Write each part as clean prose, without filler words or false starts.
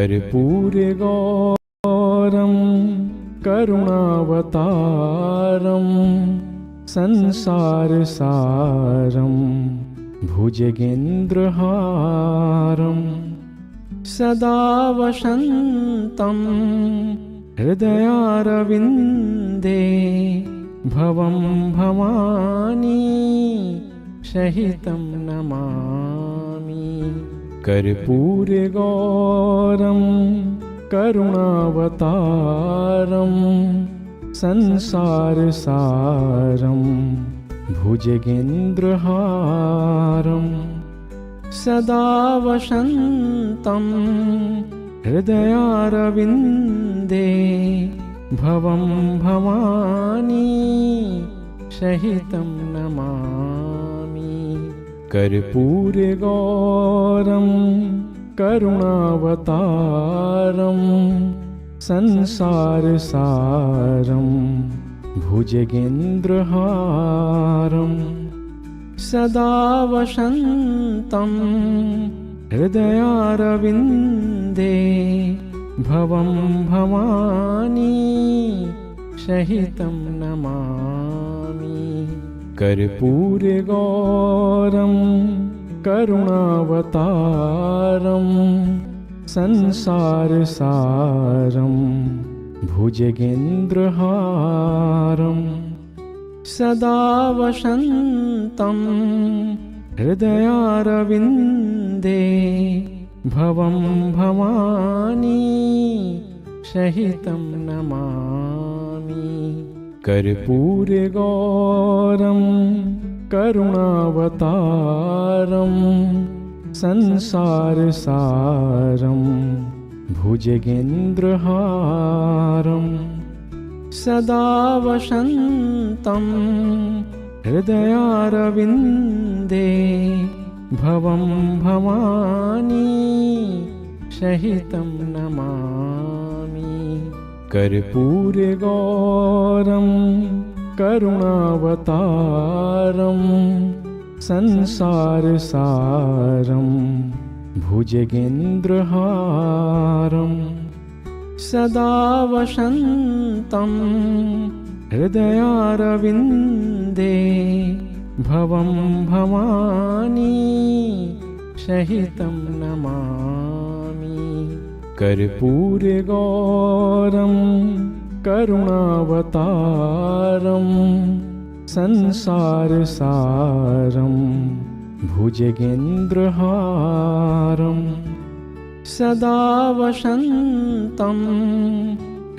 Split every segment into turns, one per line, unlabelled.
कर्पूरगौरं करुणावतारं संसारसारं भुजगेन्द्रहारं सदा वसन्तं हृदयारविन्दे भवं भवानी सहितं नमामि। कर्पूरगौरं करुणावतारं संसारसारं भुजगेन्द्रहारं सदा वसन्तं हृदयारविन्दे भवं भवानी सहितं नमामि। कर्पूरगौरं करुणावतारं संसारसारं भुजगेन्द्रहारं सदा वसन्तं हृदयारविन्दे भवं भवानी सहितं नमामि। कर्पूरगौरं करुणावतारं संसारसारं भुजगेन्द्रहारं सदा वसन्तं हृदयारविन्दे भवं भवानी सहितं नमामि। कर्पूरगौरं करुणावतारं संसारसारं भुजगेन्द्रहारं सदा वसन्तं हृदयारविन्दे भवं भवानी सहितं नमामि। कर्पूरगौरं करुणावतारं संसारसारं भुजगेन्द्रहारं सदा वसन्तं हृदयारविन्दे भवं भवानी सहितं नमामि। कर्पूरगौरं करुणावतारं संसारसारं भुजगेन्द्रहारं सदा वसन्तं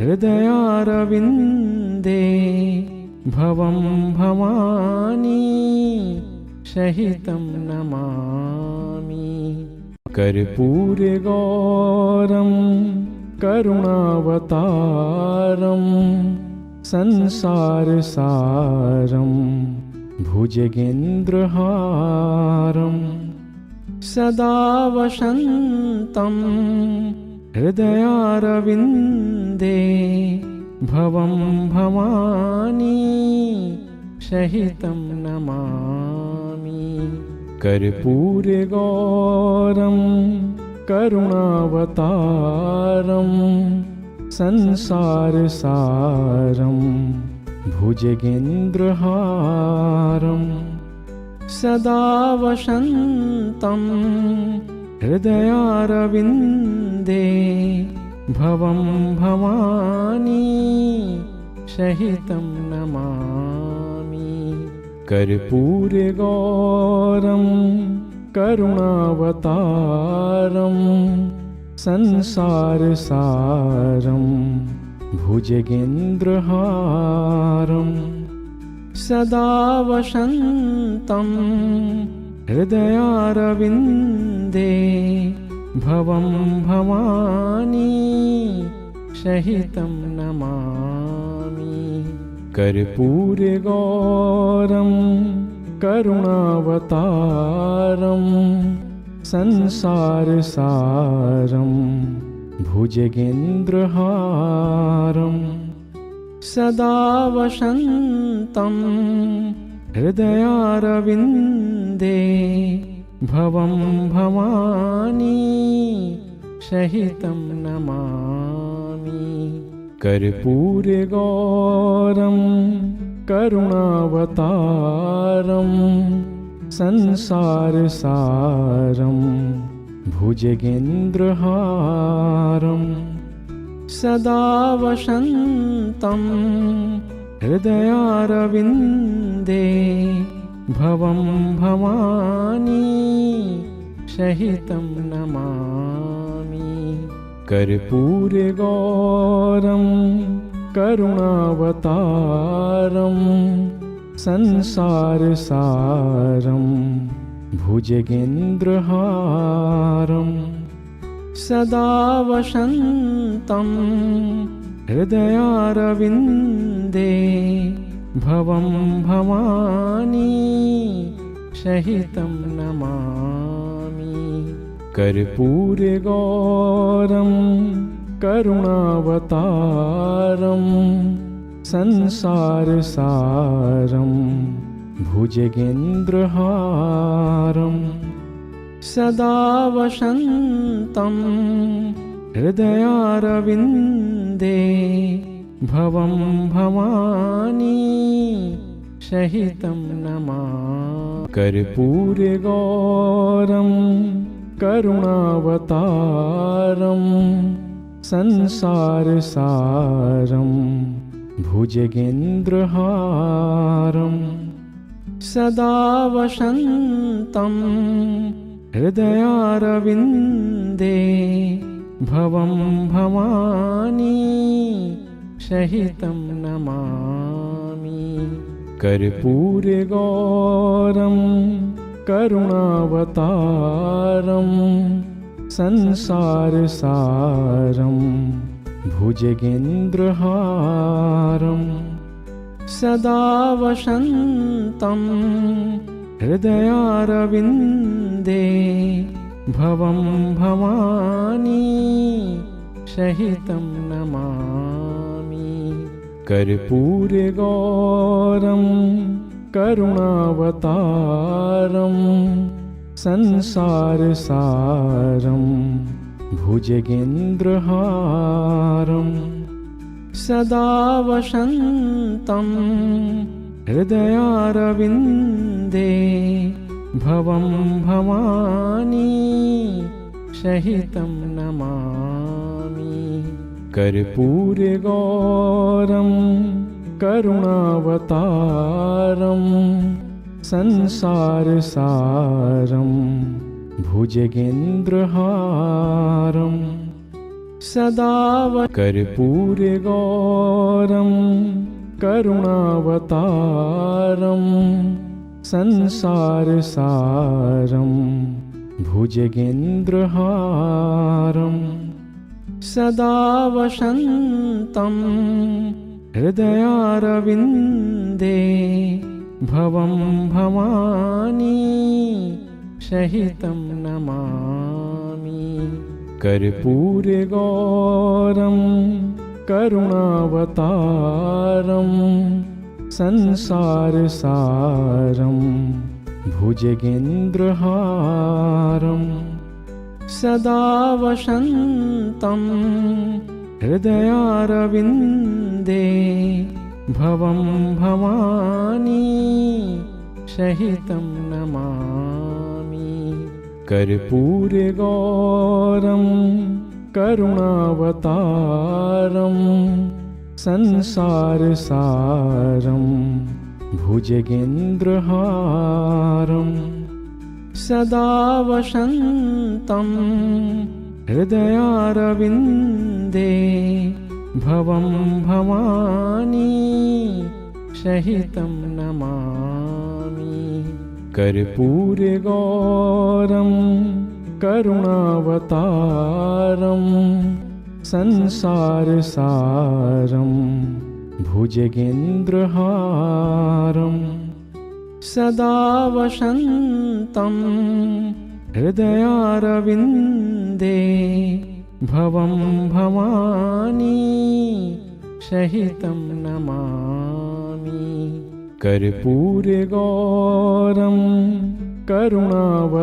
हृदयारविन्दे भवं भवानी सहितं नमामि। कर्पूरगौरं करुणावतारं संसारसारं भुजगेन्द्रहारं सदा वसन्तं हृदयारविन्दे भवं भवानी सहितं नमामि। कर्पूरगौरं करुणावतारं संसारसारं भुजगेन्द्रहारं सदा वसन्तं हृदयारविन्दे भवं भवानी सहितं नमामि। कर्पूरगौरं करुणावतारं संसारसारं भुजगेन्द्रहारं सदा वसन्तं हृदयारविन्दे भवं भवानी सहितं नमामि। कर्पूरगौरं करुणावतारं संसारसारं भुजगेन्द्रहारं सदा वसन्तं हृदयारविन्दे भवं भवानी सहितं नमामि। कर्पूरगौरं करुणावतारं संसारसारं भुजगेन्द्रहारं सदा वसन्तं हृदयारविन्दे भवं भवानी सहितं नमामि। कर्पूरगौरं करुणावतारं संसारसारं भुजगेन्द्रहारं सदा वसन्तं हृदयारविन्दे भवं भवानी सहितं नमामि। कर्पूरगौरं करुणावतारं संसारसारं भुजगेन्द्रहारं सदा वसन्तं हृदयारविन्दे भवं भवानी सहितं नमामि। कर्पूरगौरं करुणावतारं संसारसारं भुजगेन्द्रहारं सदा वसन्तं हृदयारविन्दे भवं भवानी सहितं नमामि। कर्पूरगौरं करुणावतारं संसारसारं भुजगेन्द्रहारं सदा वसन्तं हृदयारविन्दे भवं भवानी सहितं नमामि। कर्पूरगौरं करुणावतारं संसारसारं भुजगेन्द्रहारं सदा वसन्तं हृदयारविन्दे भवं भवानी सहितं नमामि। कर्पूरगौरं करुणावतारं संसारसारं भुजगेन्द्रहारं सदा कर्पूरगौरं करुणावतारं संसारसारं भुजगेन्द्रहारं सदा वसन्तं हृदयारविन्दे भवं भवानी सहितं नमामि। कर्पूरगौरं करुणावतारं संसारसारं भुजगेन्द्रहारं सदा वसन्तं हृदयारविन्दे भवं भवानी सहितं नमामि। कर्पूरगौरं करुणावतारं संसारसारं भुजगेन्द्रहारं सदा वसन्तं हृदयारविन्दे भवं भवानी सहितं नमामि। कर्पूरगौरं करुणावतारं संसारसारं भुजगेन्द्रहारं सदा वसन्तं हृदयारविन्दे भवं भवानी सहितं नमामि। कर्पूरगौरं करुणावतारं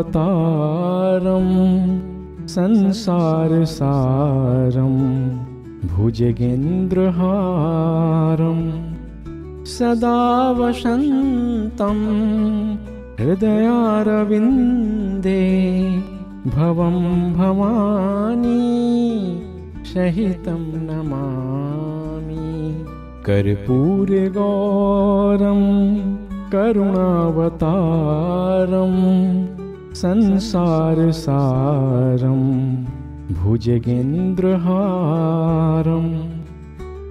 संसारसारं भुजगेन्द्रहारं सदा वसन्तं हृदयारविन्दे भवं भवानी सहितं नमामि। कर्पूरगौरं करुणावतारं संसारसारं भुजगेन्द्रहारं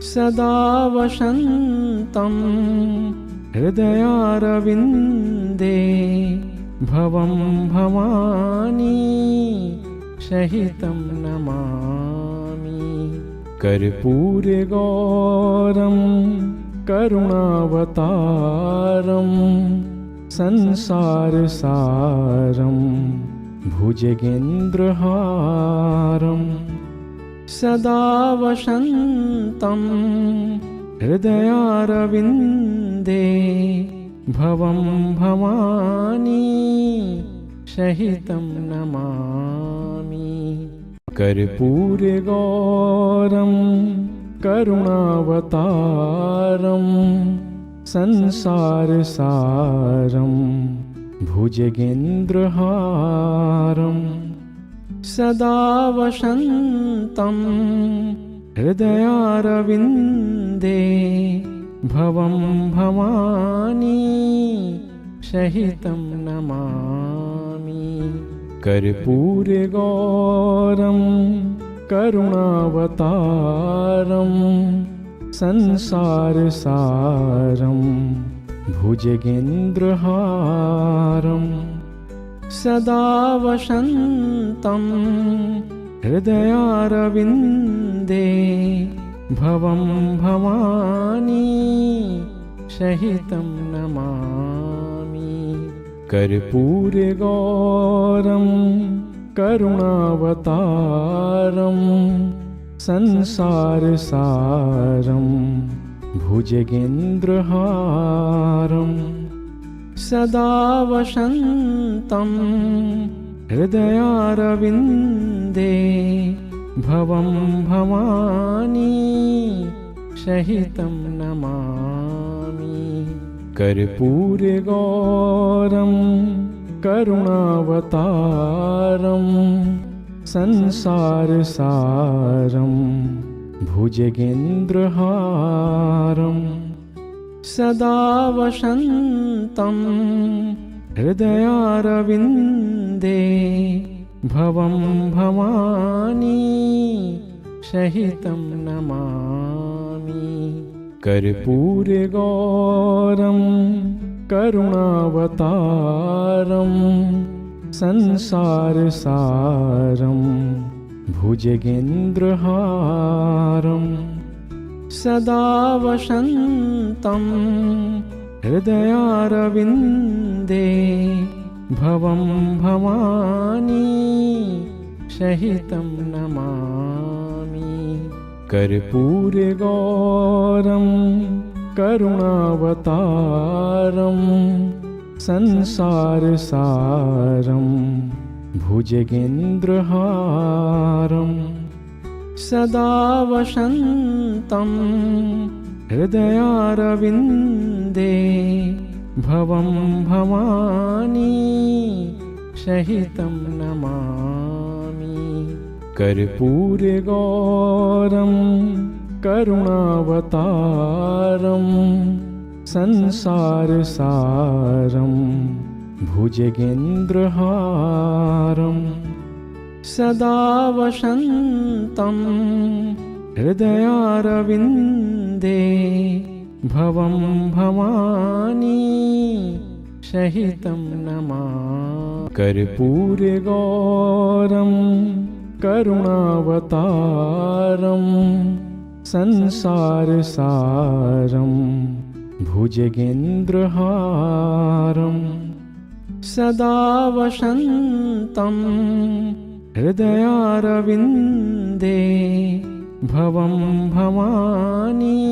सदा वसन्तं हृदयारविन्दे भवं भवानी सहितं नमामि। कर्पूरगौरं करुणावतारं संसारसारं भुजगेन्द्रहारं सदा वसन्तं हृदयारविन्दे भवं भवानी सहितं नमामि। कर्पूरगौरं करुणावतारं संसारसारं भुजगेन्द्रहारं सदा वसन्तं हृदयारविन्दे भवं भवानी सहितं नमामि। कर्पूरगौरं करुणावतारं संसारसारं भुजगेन्द्रहारं सदा वसन्तं हृदयारविन्दे भवं भवानी सहितं नमामि। कर्पूरगौरं करुणावतारं संसारसारं भुजगेन्द्रहारं सदा वसन्तं हृदयारविन्दे भवं भवानी सहितं नमामि। कर्पूरगौरं करुणावतारं संसारसारं भुजगेन्द्रहारं सदा वसन्तं हृदयारविन्दे भवं भवानी सहितं नमामि। कर्पूरगौरं करुणावतारं संसारसारं भुजगेन्द्रहारं सदा वसन्तं हृदयारविन्दे भवं भवानी सहितं नमामि। कर्पूरगौरं करुणावतारं संसारसारं भुजगेन्द्रहारं सदा वसन्तं हृदयारविन्दे भवं भवानी सहितं नमामि। कर्पूरगौरं करुणावतारं संसारसारं भुजगेन्द्रहारं सदा वसन्तं हृदयारविन्दे भवं भवानी सहितं नमामि। कर्पूरगौरं करुणावतारं संसारसारं भुजगेन्द्रहारं सदा वसन्तं हृदयारविन्दे भवं भवानी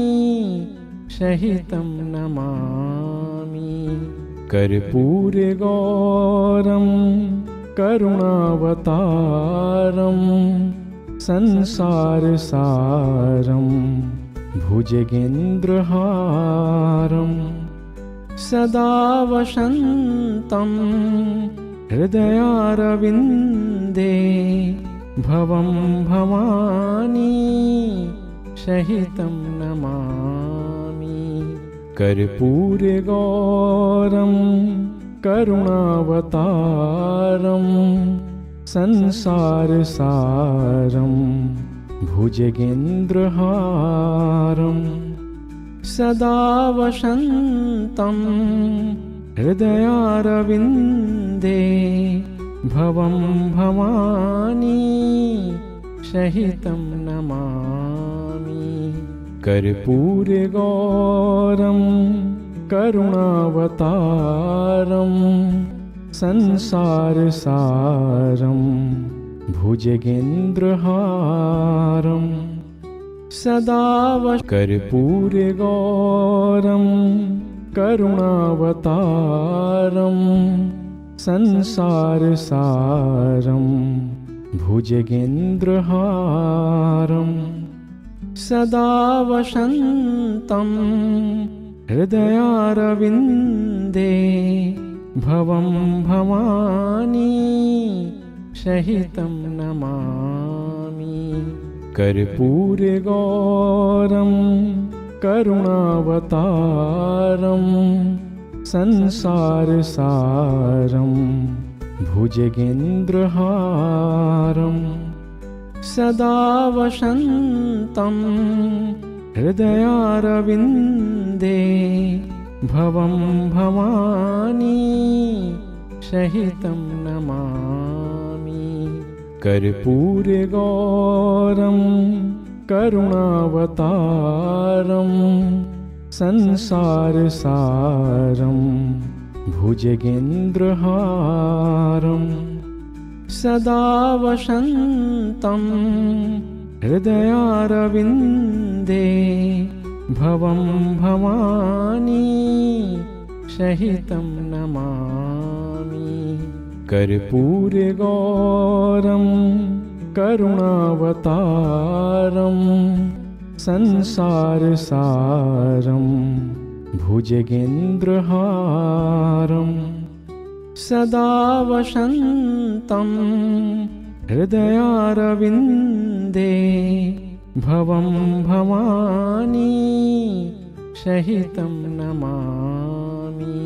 सहितं नमामि। कर्पूरगौरं करुणावतारं संसारसारं भुजगेन्द्रहारं सदा वसन्तं हृदयारविन्दे भवं भवानी सहितं नमामि। कर्पूरगौरं करुणावतारं संसारसारं भुजगेन्द्रहारं सदा वसन्तं हृदयारविन्दे भवं भवानी सहितं नमामि। कर्पूरगौरं करुणावतारं संसारसारं भुजगेन्द्रहारं सदा कर्पूरगौरं करुणावतारं संसारसारं भुजगेन्द्रहारं सदा वसन्तं हृदयारविन्दे भवं भवानी सहितं नमामि। कर्पूरगौरं करुणावतारं संसारसारं भुजगेन्द्रहारं सदा वसन्तं हृदयारविन्दे भवं भवानी सहितं नमामि। कर्पूरगौरं करुणावतारं संसारसारं भुजगेन्द्रहारं सदा वसन्तं हृदयारविन्दे भवं भवानी सहितं नमामि। कर्पूरगौरं करुणावतारं संसारसारं भुजगेन्द्रहारं सदा वसन्तं हृदयारविन्दे भवं भवानी सहितं नमामि।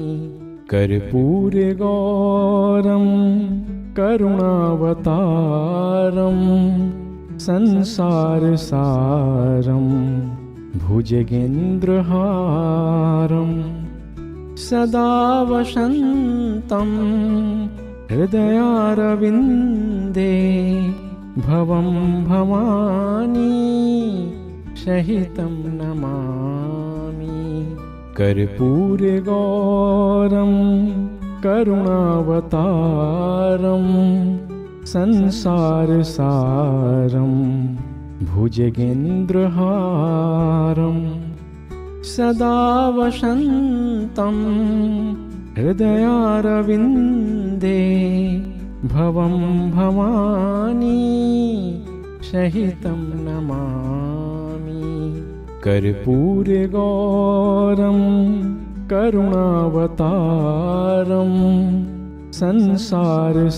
कर्पूरगौरं करुणावतारं संसारसारं भुजगेन्द्रहारं सदा वसन्तं हृदयारविन्दे भवं भवानी सहितं नमामि। कर्पूरगौरं करुणावतारं संसारसारं भुजगेन्द्रहारं सदा वसन्तं हृदयारविन्दे भवं भवानी सहितं नमामि। कर्पूरगौरं करुणावतारं संसारसारं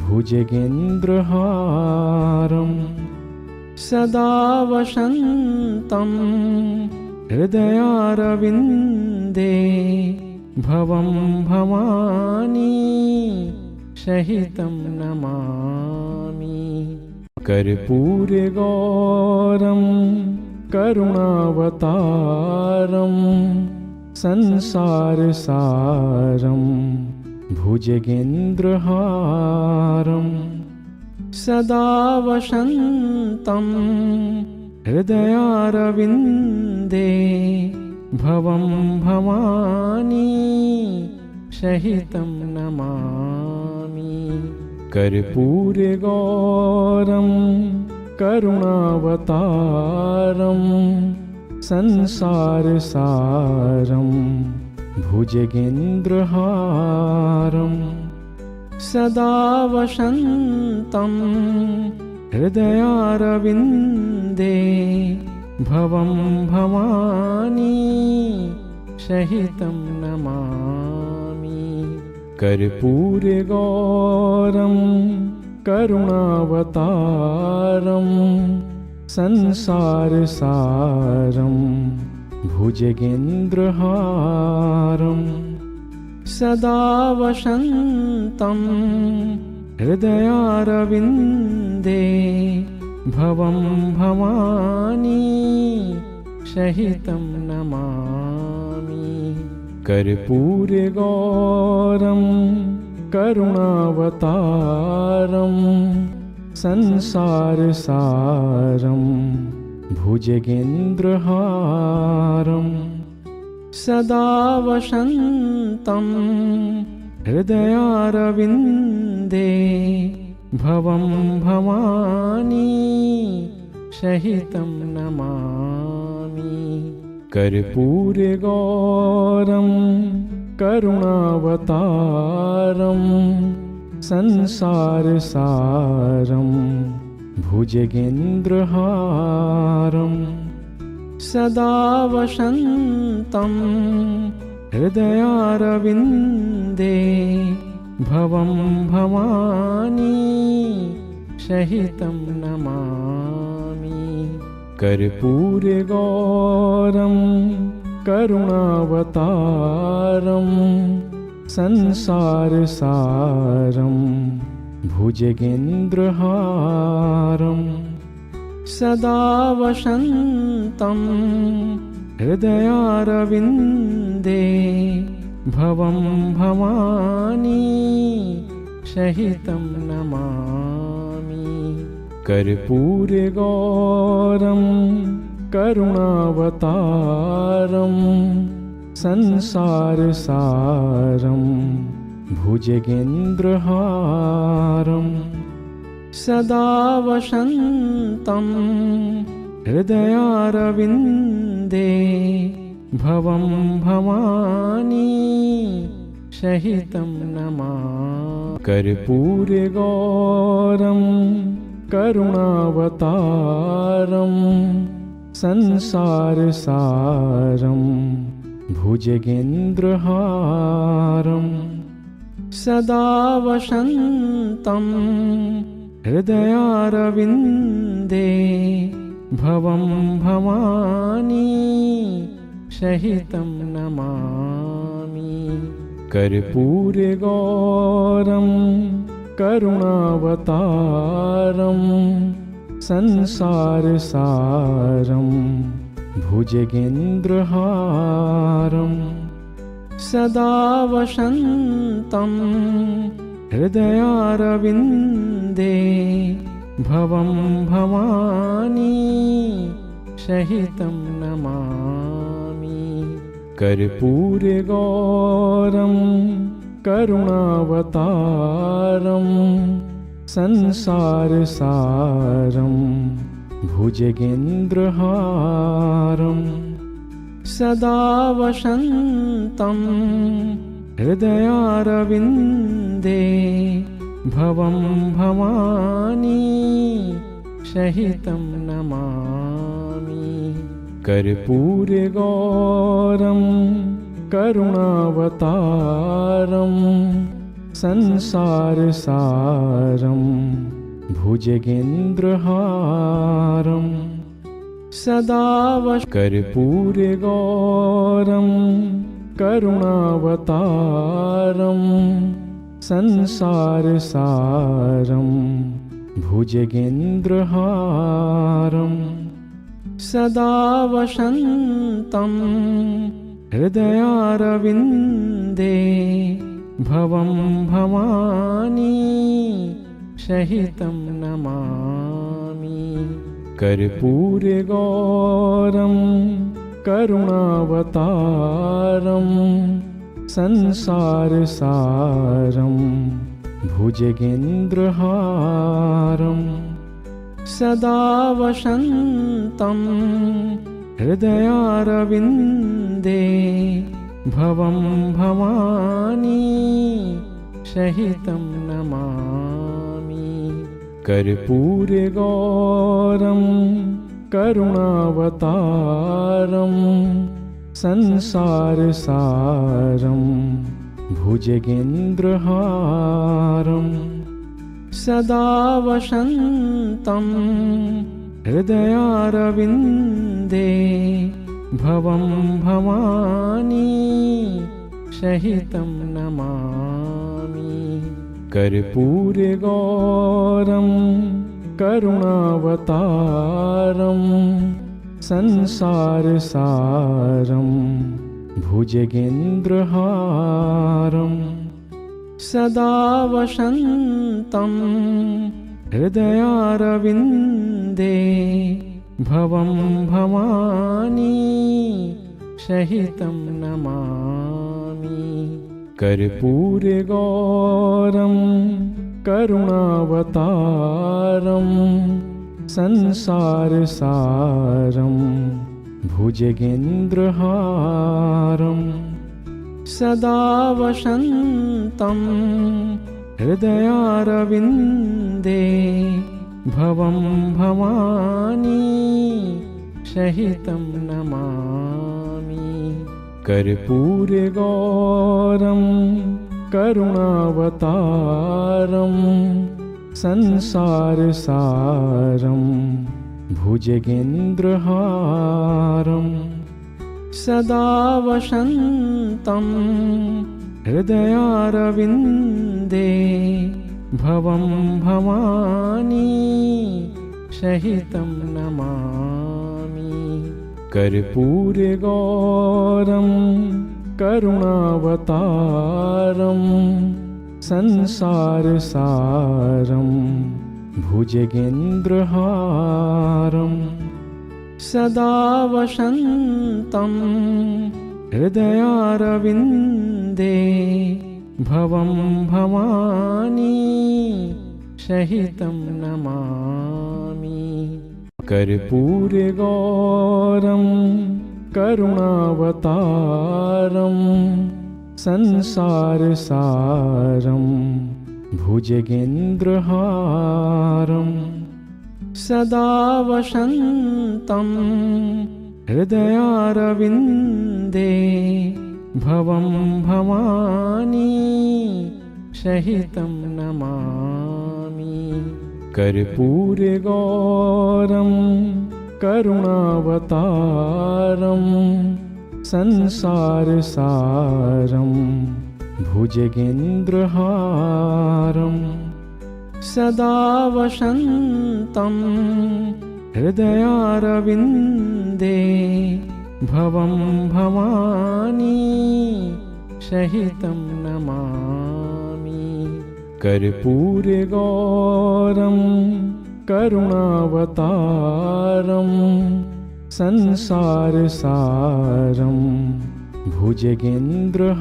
भुजगेन्द्रहारं सदा वसन्तं हृदयारविन्दे भवं भवानी सहितं नमामि। कर्पूरगौरं करुणावतारं संसारसारं भुजगेन्द्रहारं सदा वसन्तं हृदयारविन्दे भवं भवानी सहितं नमामि। कर्पूरगौरं करुणावतारं संसारसारं भुजगेन्द्रहारं सदा वसन्तं हृदयारविन्दे भवं भवानी सहितं नमामि। कर्पूरगौरं करुणावतारं संसारसारं भुजगेन्द्रहारं सदा वसन्तं हृदयारविन्दे भवं भवानी सहितं नमामि। कर्पूरगौरं करुणावतारं संसारसारं भुजगेन्द्रहारं सदा वसन्तं हृदयारविन्दे भवं भवानी सहितं नमामि। कर्पूरगौरं करुणावतारं संसारसारं भुजगेन्द्रहारं सदा वसन्तं हृदयारविन्दे भवं भवानी सहितं नमामि। कर्पूरगौरं करुणावतारं संसारसारं भुजगेन्द्रहारं सदा वसन्तं हृदयारविन्दे भवं भवानी सहितं नमामि। कर्पूरगौरं करुणावतारं संसारसारं भुजगेन्द्रहारं सदा वसन्तं हृदयारविन्दे भवं भवानी सहितं नमामि। कर्पूरगौरं करुणावतारं संसारसारं भुजगेन्द्रहारं सदा वसन्तं हृदयारविन्दे भवं भवानी सहितं नमामि। कर्पूरगौरं करुणावतारं संसारसारं भुजगेन्द्रहारं सदा वसन्तं हृदयारविन्दे भवं भवानी सहितं नमामि। कर्पूरगौरं करुणावतारं संसारसारं भुजगेन्द्रहारं सदा वसन्तं हृदयारविन्दे भवं भवानी सहितं नमामि। कर्पूरगौरं करुणावतारं संसारसारं भुजगेन्द्रहारं सदा कर्पूरगौरं करुणावतारं संसारसारं भुजगेन्द्रहारं सदा वसन्तं हृदयारविन्दे भवं भवानी सहितं नमामि। कर्पूरगौरं करुणावतारं संसारसारं भुजगेन्द्रहारं सदा वसन्तं हृदयारविन्दे भवं भवानी सहितं नमामि। कर्पूरगौरं करुणावतारं संसारसारं भुजगेन्द्रहारं सदा वसन्तं हृदयारविन्दे भवं भवानी सहितं नमामि। कर्पूरगौरं करुणावतारं संसारसारं भुजगेन्द्रहारं सदा वसन्तं हृदयारविन्दे भवं भवानी सहितं नमामि। कर्पूरगौरं करुणावतारं संसारसारं भुजगेन्द्रहारं सदा वसन्तं हृदयारविन्दे भवं भवानी सहितं नमामि। कर्पूरगौरं करुणावतारं संसारसारं भुजगेन्द्रहारं सदा वसन्तं हृदयारविन्दे भवं भवानी सहितं नमामि। कर्पूरगौरं करुणावतारं संसारसारं भुजगेन्द्रहारं सदा वसन्तं हृदयारविन्दे भवं भवानी सहितं नमामि। कर्पूरगौरं करुणावतारं संसारसारं भुजगेन्द्रहारं सदा वसन्तं हृदयारविन्दे भवं भवानी सहितं नमामि। कर्पूरगौरं करुणावतारं संसारसारं भुजगेन्द्रहारं सदा वसन्तं हृदयारविन्दे भवं भवानी सहितं नमामि। कर्पूरगौरं करुणावतारं संसारसारं भुजगेन्द्रहारं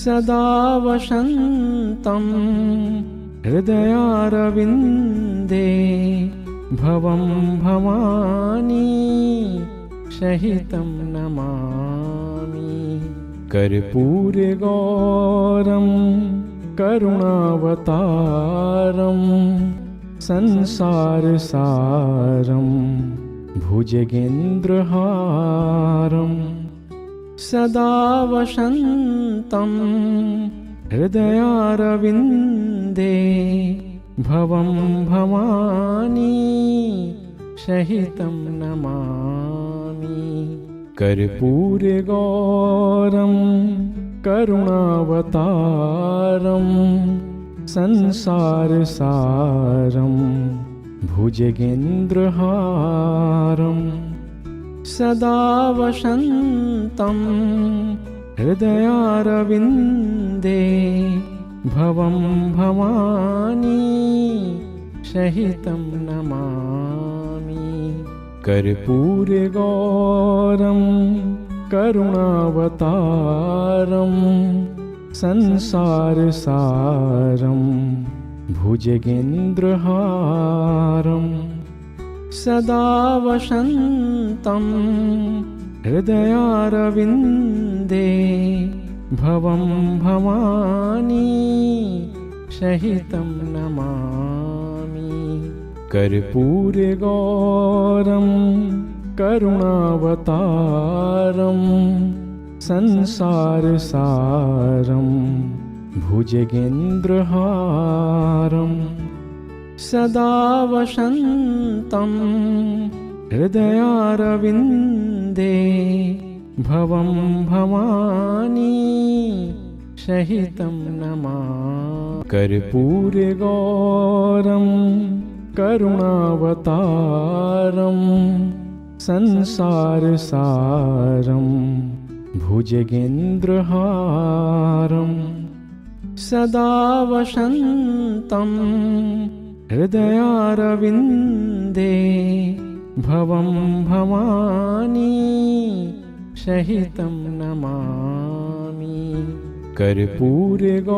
सदा वसन्तं हृदयारविन्दे भवं भवानी सहितं नमामि। कर्पूरगौरं करुणावतारं संसारसारं भुजगेन्द्रहारं सदा वसन्तं हृदयारविन्दे भवं भवानी सहितं नमामि। कर्पूरगौरं करुणावतारं संसारसारं भुजगेन्द्रहारं सदा वसन्तं हृदयारविन्दे भवं भवानी सहितं नमामि। कर्पूरगौरं करुणावतारं संसारसारं भुजगेन्द्रहारं सदा वसन्तं हृदयारविन्दे भवं भवानी सहितं नमामि। कर्पूरगौरं करुणावतारं संसारसारं भुजगेन्द्रहारं सदा वसन्तं हृदयारविन्दे भवं भवानी सहितं नमामि। कर्पूरगौरं करुणावतारं संसारसारं भुजगेन्द्रहारं सदा वसन्तं हृदयारविन्दे भवं भवानी सहितं नमामि। कर्पूरगौरं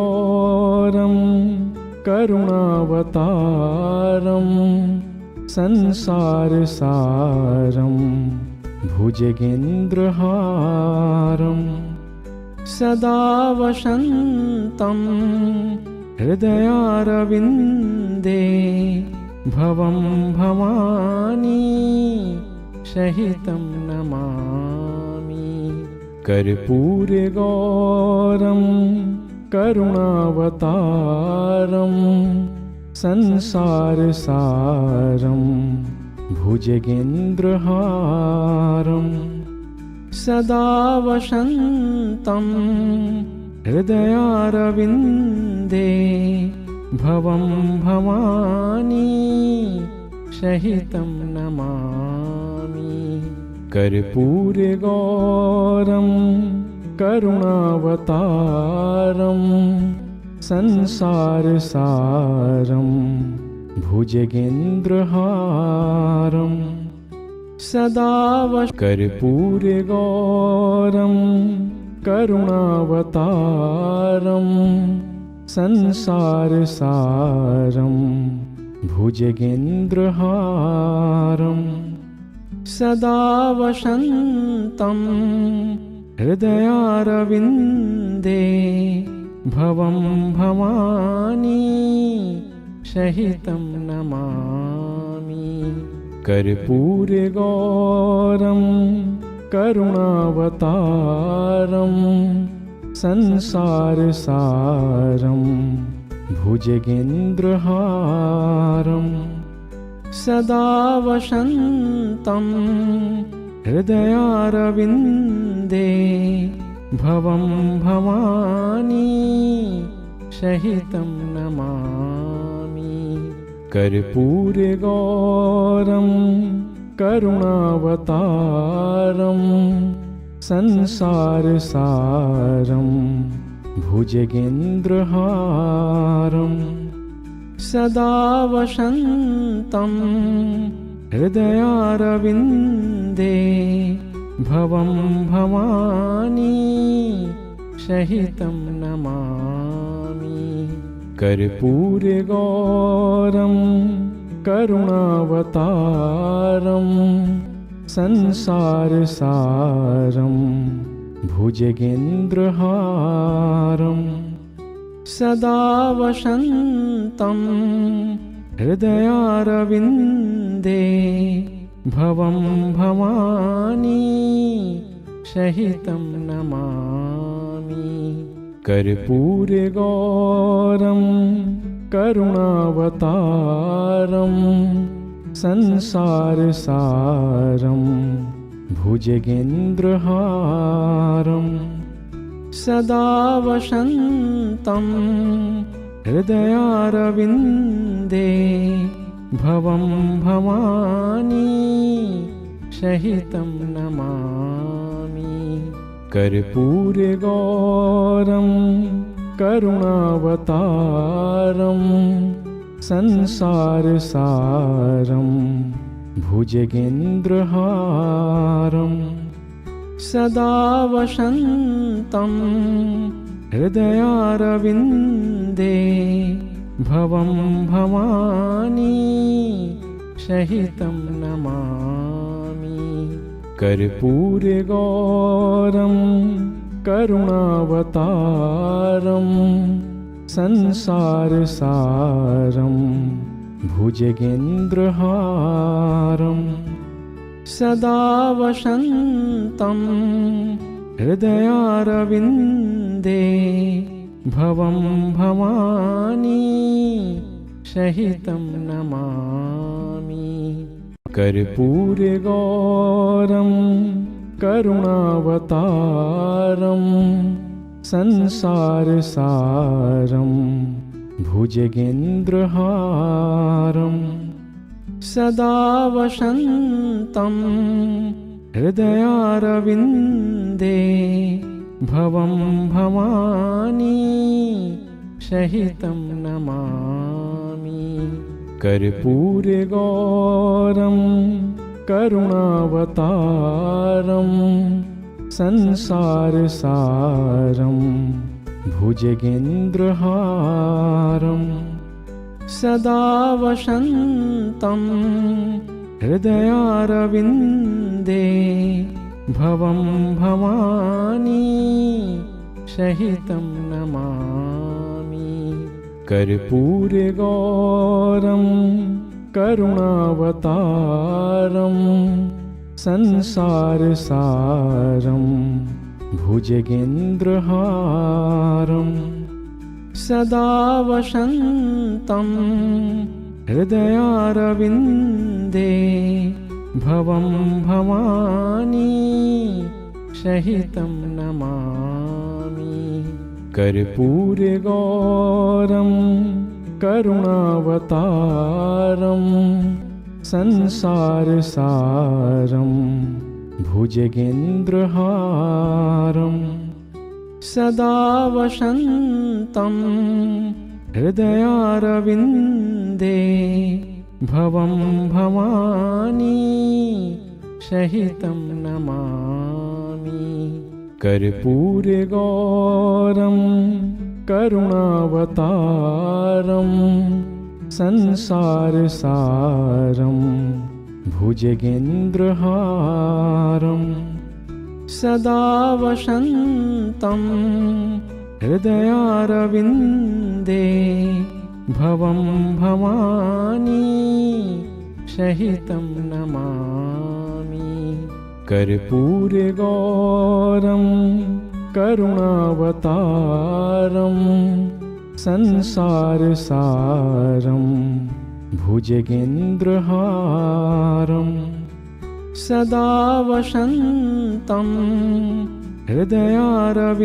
करुणावतारं संसारसारं भुजगेन्द्रहारं सदा वसन्तं हृदयारविन्दे भवं भवानी सहितं नमामि। कर्पूरगौरं करुणावतारं संसारसारं भुजगेन्द्रहारं सदा वसन्तं हृदयारविन्दे भवं भवानी सहितं नमामि। कर्पूरगौरं करुणावतारं संसारसारं भुजगेन्द्रहारं सदा कर्पूरगौरं करुणावतारं संसारसारं भुजगेन्द्रहारं सदा वसन्तं हृदयारविन्दे भवं भवानी सहितं नमामि। कर्पूरगौरं करुणावतारं संसारसारं भुजगेन्द्रहारं सदा वसन्तं हृदयारविन्दे भवं भवानी सहितं नमामि। कर्पूरगौरं करुणावतारं संसारसारं भुजगेन्द्रहारं सदा वसन्तं हृदयारविन्दे भवं भवानी सहितं नमामि। कर्पूरगौरं करुणावतारं संसारसारं भुजगेन्द्रहारं सदा वसन्तं हृदयारविन्दे भवं भवानी सहितं नमामि। कर्पूरगौरं करुणावतारं संसारसारं भुजगेन्द्रहारं सदा वसन्तं हृदयारविन्दे भवं भवानी सहितं नमामि। कर्पूरगौरं करुणावतारं संसारसारं भुजगेन्द्रहारं सदा वसन्तं हृदयारविन्दे भवं भवानी सहितं नमामि। कर्पूरगौरं करुणावतारं संसारसारं भुजगेन्द्रहारं सदा वसन्तं हृदयारविन्दे भवं भवानी सहितं नमामि। कर्पूरगौरं करुणावतारं संसारसारं भुजगेन्द्रहारं सदा वसन्तं हृदयारविन्दे भवं भवानी सहितं नमामि। कर्पूरगौरं करुणावतारं संसारसारं भुजगेन्द्रहारं सदा वसन्तं हृदयारविन्दे भवं भवानी सहितं नमामि। कर्पूरगौरं करुणावतारं संसारसारं भुजगेन्द्रहारं सदा वसन्तं हृदयारविन्दे भवं भवानी सहितं नमामि। कर्पूरगौरं करुणावतारं संसारसारं भुजगेन्द्रहारं सदा वसन्तं हृदयारविन्दे भवं भवानी सहितं नमामि। कर्पूरगौरं करुणावतारं संसारसारं भुजगेन्द्रहारं सदा वसन्तं हृदयारविन्दे भवं भवानी सहितं नमामि। कर्पूरगौरं करुणावतारं संसारसारं भुजगेन्द्रहारं सदा वसन्तं हृदयारविन्दे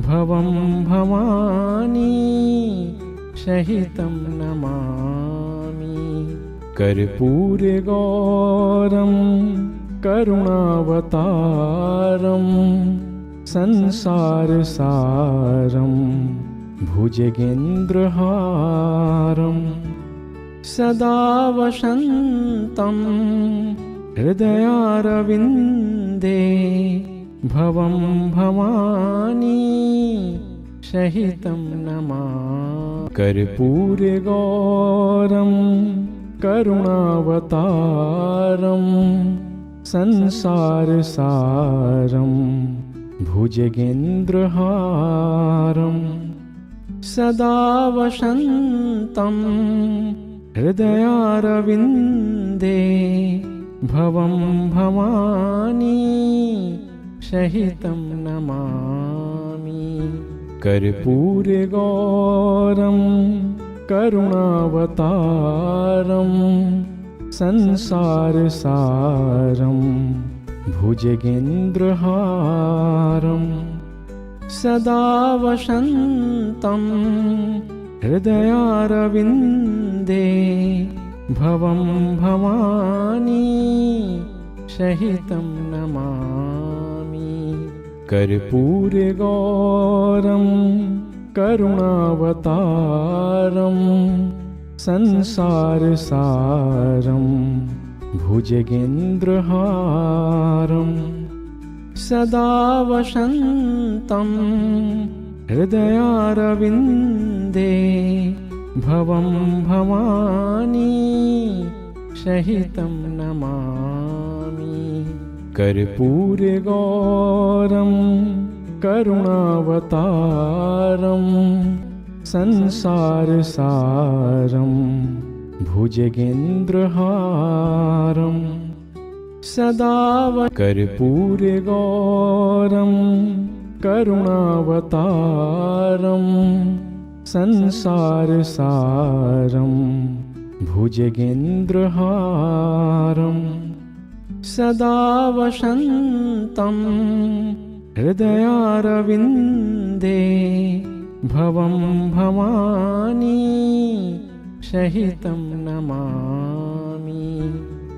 भवं भवानी सहितं नमामि। कर्पूरगौरं करुणावतारं संसारसारं भुजगेन्द्रहारं सदा वसन्तं हृदयारविन्दे भवं भवानी सहितं नमामि। कर्पूरगौरं करुणावतारं संसारसारं भुजगेन्द्रहारं सदा वसन्तं हृदयारविन्दे भवं भवानी सहितं नमामि। कर्पूरगौरं करुणावतारं संसारसारं भुजगेन्द्रहारं सदा वसन्तं हृदयारविन्दे भवं भवानी सहितं नमामि। कर्पूरगौरं करुणावतारं संसारसारं भुजगेन्द्रहारं सदा वसन्तं हृदयारविन्दे भवं भवानी सहितं नमामि। कर्पूरगौरं करुणावतारं संसारसारं भुजगेन्द्रहारं सदा कर्पूरगौरं करुणावतारं संसारसारं भुजगेन्द्रहारं सदा वसन्तं हृदयारविन्दे भवं भवानी सहितं नमामि।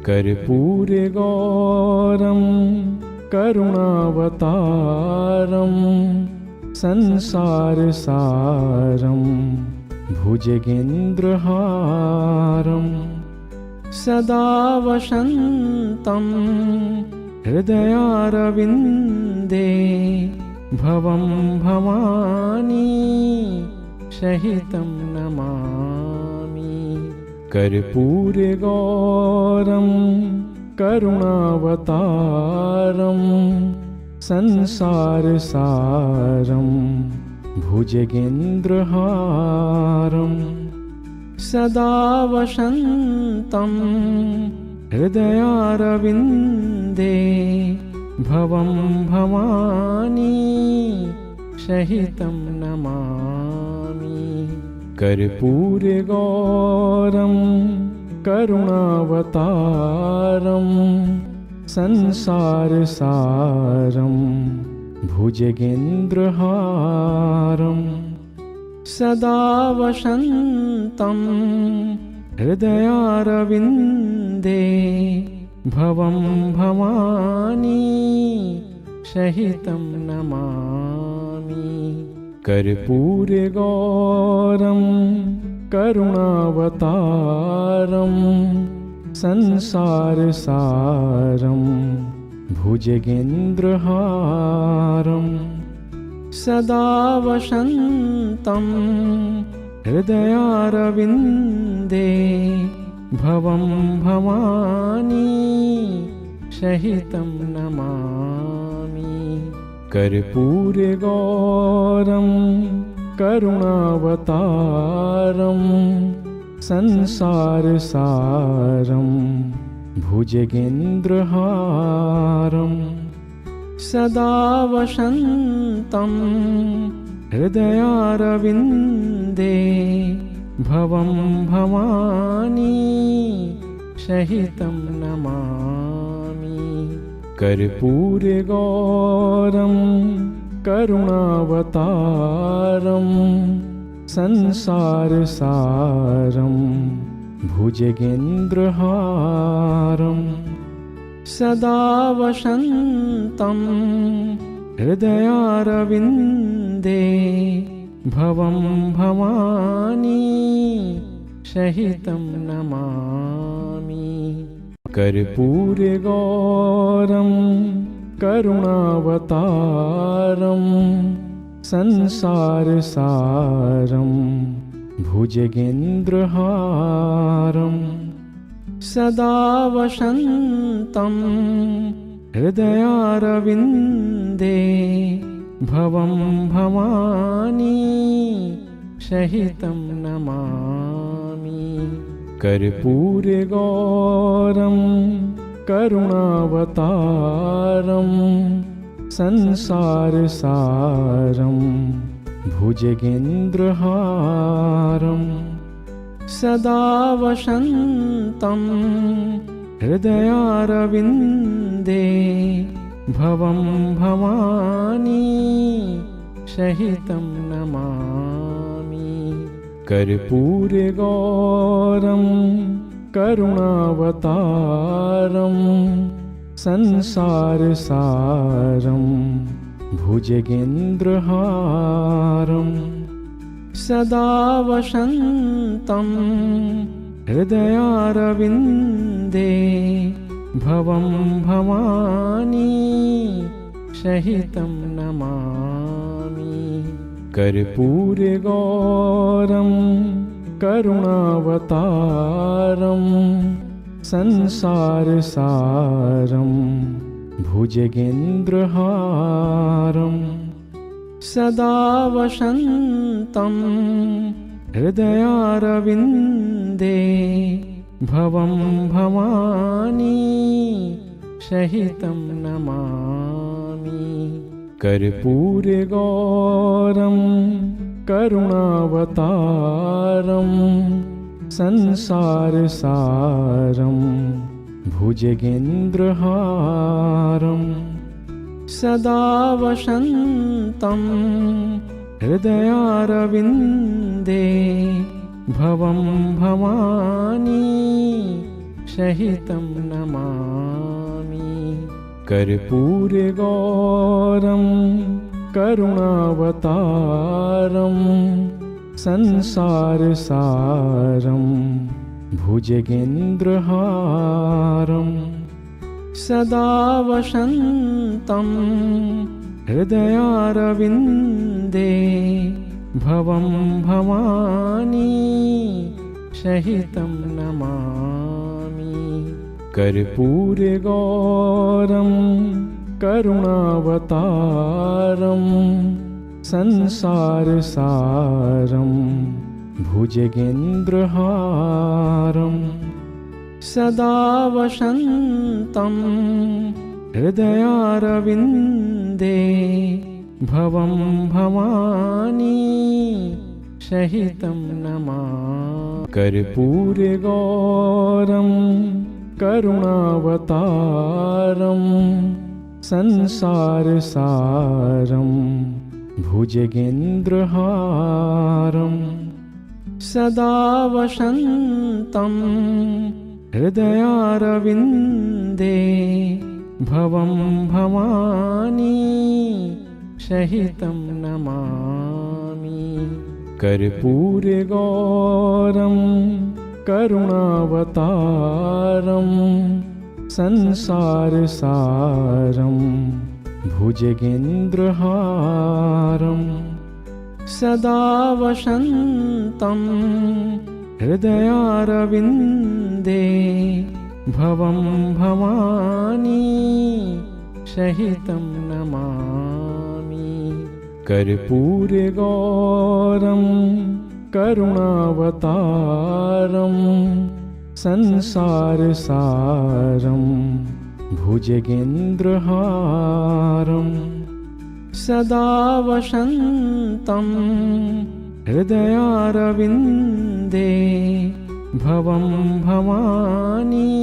कर्पूरगौरं करुणावतारं संसारसारं भुजगेन्द्रहारं सदा वसन्तं हृदयारविन्दे भवं भवानी सहितं नमामि। कर्पूरगौरं करुणावतारं संसारसारं भुजगेन्द्रहारं सदा वसन्तं हृदयारविन्दे भवं भवानी सहितं नमामि। कर्पूरगौरं करुणावतारं संसारसारं भुजगेन्द्रहारं सदा वसन्तं हृदयारविन्दे भवं भवानी सहितं नमामि। कर्पूरगौरं करुणावतारं संसारसारं भुजगेन्द्रहारं सदा वसन्तं हृदयारविन्दे भवं भवानी सहितं नमामि। कर्पूरगौरं करुणावतारं संसारसारं भुजगेन्द्रहारं सदा वसन्तं हृदयारविन्दे भवं भवानी सहितं नमामि। कर्पूरगौरं करुणावतारं संसारसारं भुजगेन्द्रहारं सदा वसन्तं हृदयारविन्दे भवं भवानी सहितं नमामि। कर्पूरगौरं करुणावतारं संसारसारं भुजगेन्द्रहारं सदा वसन्तं हृदयारविन्दे भवं भवानी सहितं नमामि। कर्पूरगौरं करुणावतारं संसारसारं भुजगेन्द्रहारं सदा वसन्तं हृदयारविन्दे भवं भवानी सहितं नमामि। कर्पूरगौरं करुणावतारं संसारसारं भुजगेन्द्रहारं सदा वसन्तं हृदयारविन्दे भवं भवानी सहितं नमामि। कर्पूरगौरं करुणावतारं संसारसारं भुजगेन्द्रहारं सदा वसन्तं हृदयारविन्दे भवं भवानी सहितं नमामि। कर्पूरगौरं करुणावतारं संसारसारं भुजगेन्द्रहारं सदा वसन्तं हृदयारविन्दे भवं भवानी सहितं नमामि। कर्पूरगौरं करुणावतारं संसारसारं भुजगेन्द्रहारं सदा वसन्तं हृदयारविन्दे भवं भवानी सहितं नमामि। कर्पूरगौरं करुणावतारं संसारसारं भुजगेन्द्रहारं सदा वसन्तं हृदयारविन्दे भवं भवानी सहितं नमामि। कर्पूरगौरं करुणावतारं संसारसारं भुजगेन्द्रहारं सदा वसन्तं हृदयारविन्दे भवं भवानी सहितं नमामि। कर्पूरगौरं करुणावतारं संसारसारं भुजगेन्द्रहारं सदा वसन्तं हृदयारविन्दे भवं भवानी सहितं नमामि। कर्पूरगौरं करुणावतारं संसारसारं भुजगेन्द्रहारं सदा वसन्तं हृदयारविन्दे भवं भवानी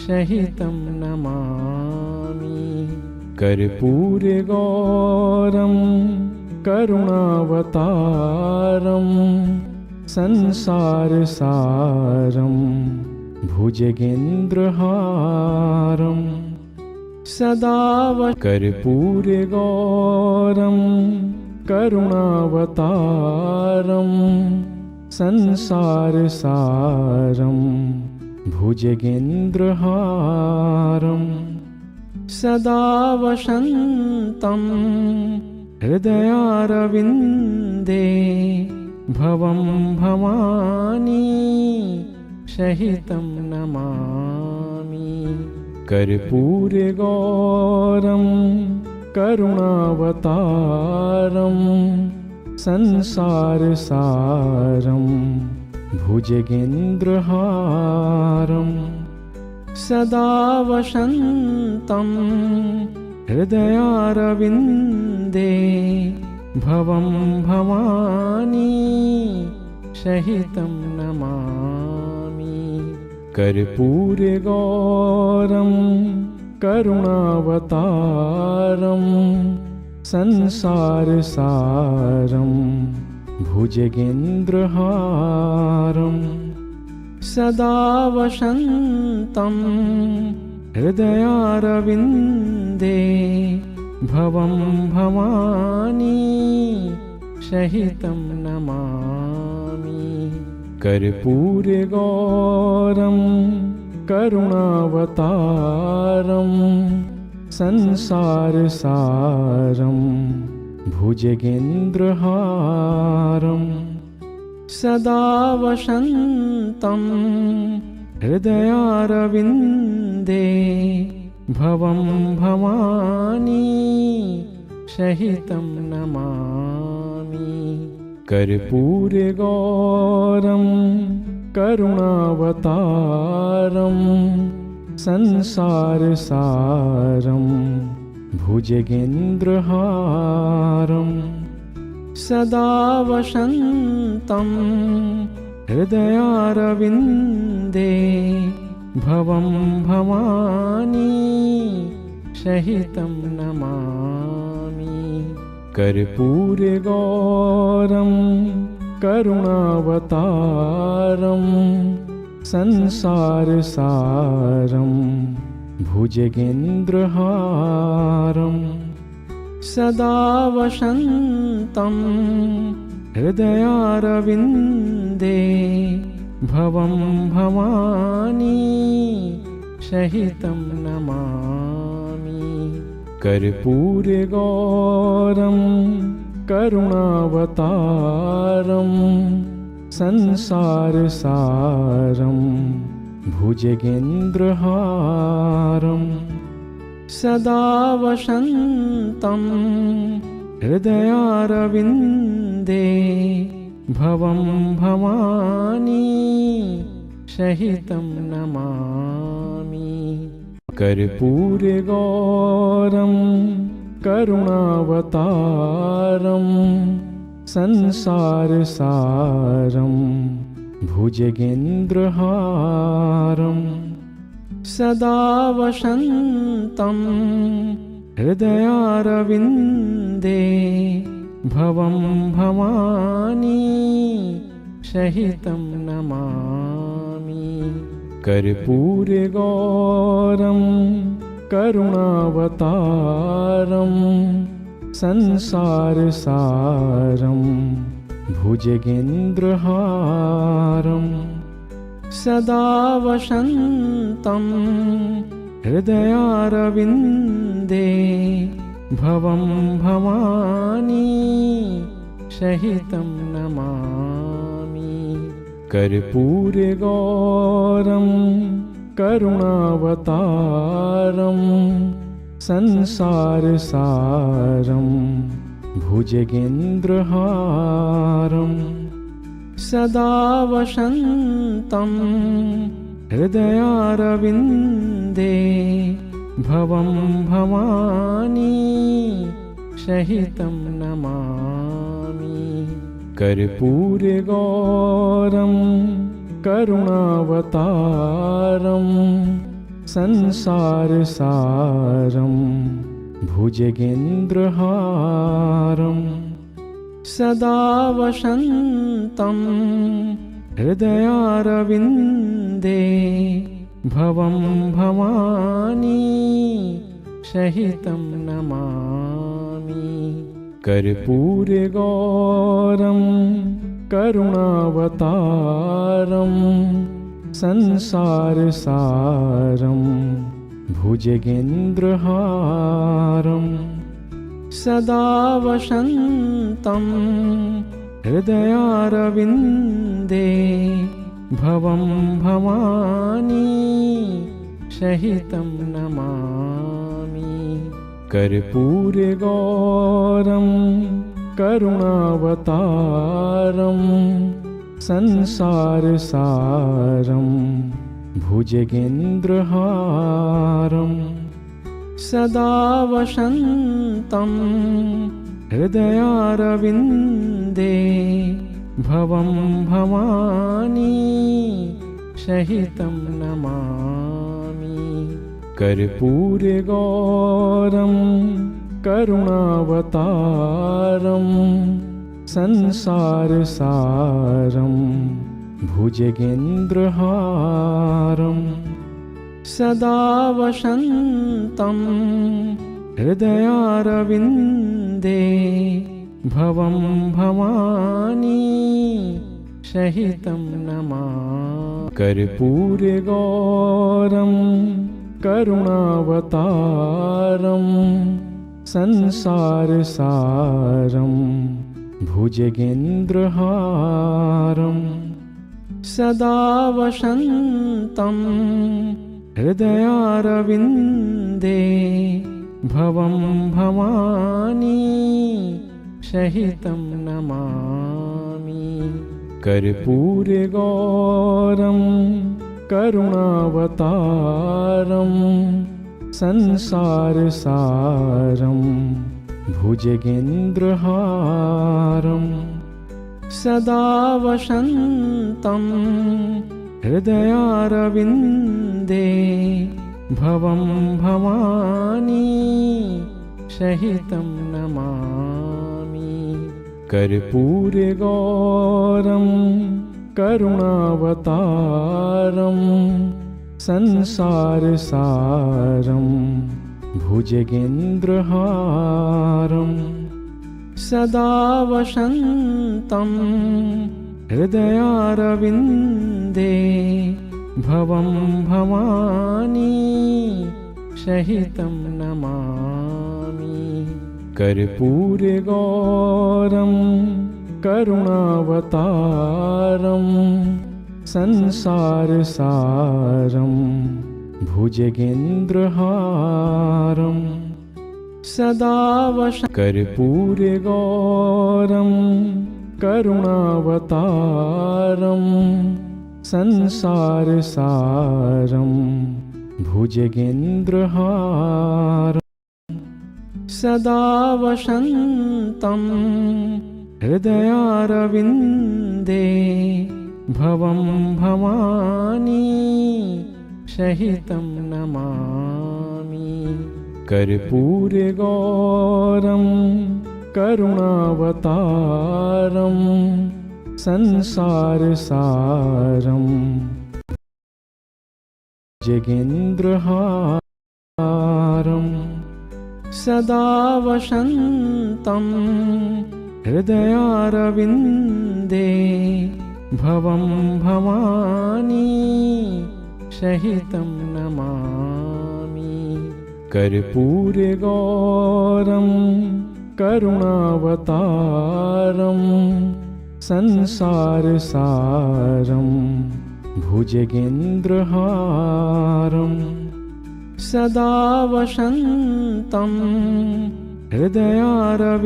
सहितं नमामि। कर्पूरगौरं करुणावतारं संसारसारं भुजगेन्द्रहारं सदा कर्पूरगौरं करुणावतारं संसारसारं भुजगेन्द्रहारं सदा वसन्तं हृदयारविन्दे भवं भवानी सहितं नमामि। कर्पूरगौरं करुणावतारं संसारसारं भुजगेन्द्रहारं सदा वसन्तं हृदयारविन्दे भवं भवानी सहितं नमामि। कर्पूरगौरं करुणावतारं संसारसारं भुजगेन्द्रहारं सदा वसन्तं हृदयारविन्दे भवं भवानी सहितं नमामि। कर्पूरगौरं करुणावतारं संसारसारं भुजगेन्द्रहारं सदा वसन्तं हृदयारविन्दे भवं भवानी सहितं नमामि। कर्पूरगौरं करुणावतारं संसारसारं भुजगेन्द्रहारं सदा वसन्तं हृदयारविन्दे भवं भवानी सहितं नमामि। कर्पूरगौरं करुणावतारं संसारसारं भुजगेन्द्रहारं सदा वसन्तं हृदयारविन्दे भवं भवानी सहितं नमामि। कर्पूरगौरं करुणावतारं संसारसारं भुजगेन्द्रहारं सदा वसन्तं हृदयारविन्दे भवं भवानी सहितं नमामि। कर्पूरगौरं करुणावतारं संसारसारं भुजगेन्द्रहारं सदा वसन्तं हृदयारविन्दे भवं भवानी सहितं नमामि। कर्पूरगौरं करुणावतारं संसारसारं भुजगेन्द्रहारं सदा वसन्तं हृदयारविन्दे भवं भवानी सहितं नमामि। कर्पूरगौरं करुणावतारं संसारसारं भुजगेन्द्रहारं सदा वसन्तं हृदयारविन्दे भवं भवानी सहितं नमामि। कर्पूरगौरं करुणावतारं संसारसारं भुजगेन्द्रहारं सदा वसन्तं हृदयारविन्दे भवं भवानी सहितं नमामि। कर्पूरगौरं करुणावतारं संसारसारं भुजगेन्द्रहारं सदा वसन्तं हृदयारविन्दे भवं भवानी सहितं नमामि। कर्पूरगौरं करुणावतारं संसारसारं भुजगेन्द्रहारं सदा वसन्तं हृदयारविन्दे भवं भवानी सहितं नमामि। कर्पूरगौरं करुणावतारं संसारसारं भुजगेन्द्रहारं सदा वसन्तं हृदयारविन्दे भवं भवानी सहितं नमामि। कर्पूरगौरं करुणावतारं संसारसारं भुजगेन्द्रहारं सदा वसन्तं हृदयारविन्दे भवं भवानी सहितं नमामि। कर्पूरगौरं करुणावतारं संसारसारं भुजगेन्द्रहारं सदा वसन्तं हृदयारविन्दे भवं भवानी सहितं नमामि। कर्पूरगौरं करुणावतारं संसारसारं भुजगेन्द्रहारं सदा वसन्तं हृदयारविन्दे भवं भवानी सहितं नमामि। कर्पूरगौरं करुणावतारं संसारसारं भुजगेन्द्रहारं सदा कर्पूरगौरं करुणावतारं संसारसारं भुजगेन्द्रहारं सदा वसन्तं हृदयारविन्दे भवं भवानी सहितं नमामि। कर्पूरगौरं करुणावतारं संसारसारं भुजगेन्द्रहारं सदा वसन्तं हृदयारविन्दे भवं भवानी सहितं नमामि। कर्पूरगौरं करुणावतारं संसारसारं भुजगेन्द्रहारं सदा वसन्तं हृदयारविन्दे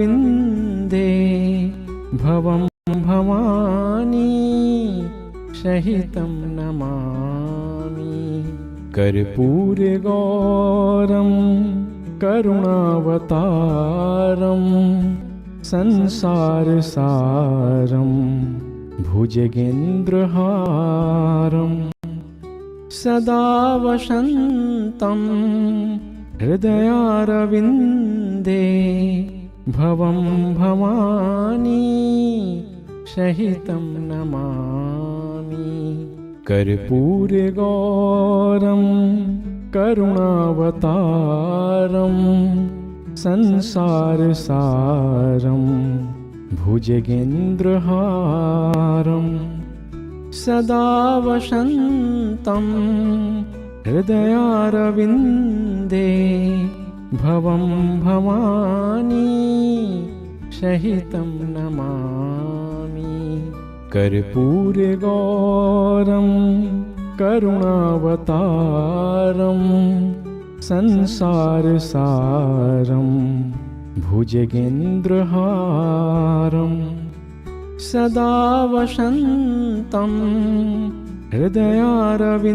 भवं भवानी सहितं नमामि। कर्पूरगौरं करुणावतारं संसारसारं भुजगेन्द्रहारं सदा वसन्तं हृदयारविन्दे भवं भवानी सहितं नमामि। कर्पूरगौरं करुणावतारं संसारसारं भुजगेन्द्रहारं सदा वसन्तं हृदयारविन्दे भवं भवानी सहितं नमामि। कर्पूरगौरं करुणावतारं संसारसारं भुजगेन्द्रहारं सदा वसन्तं हृदयारविन्दे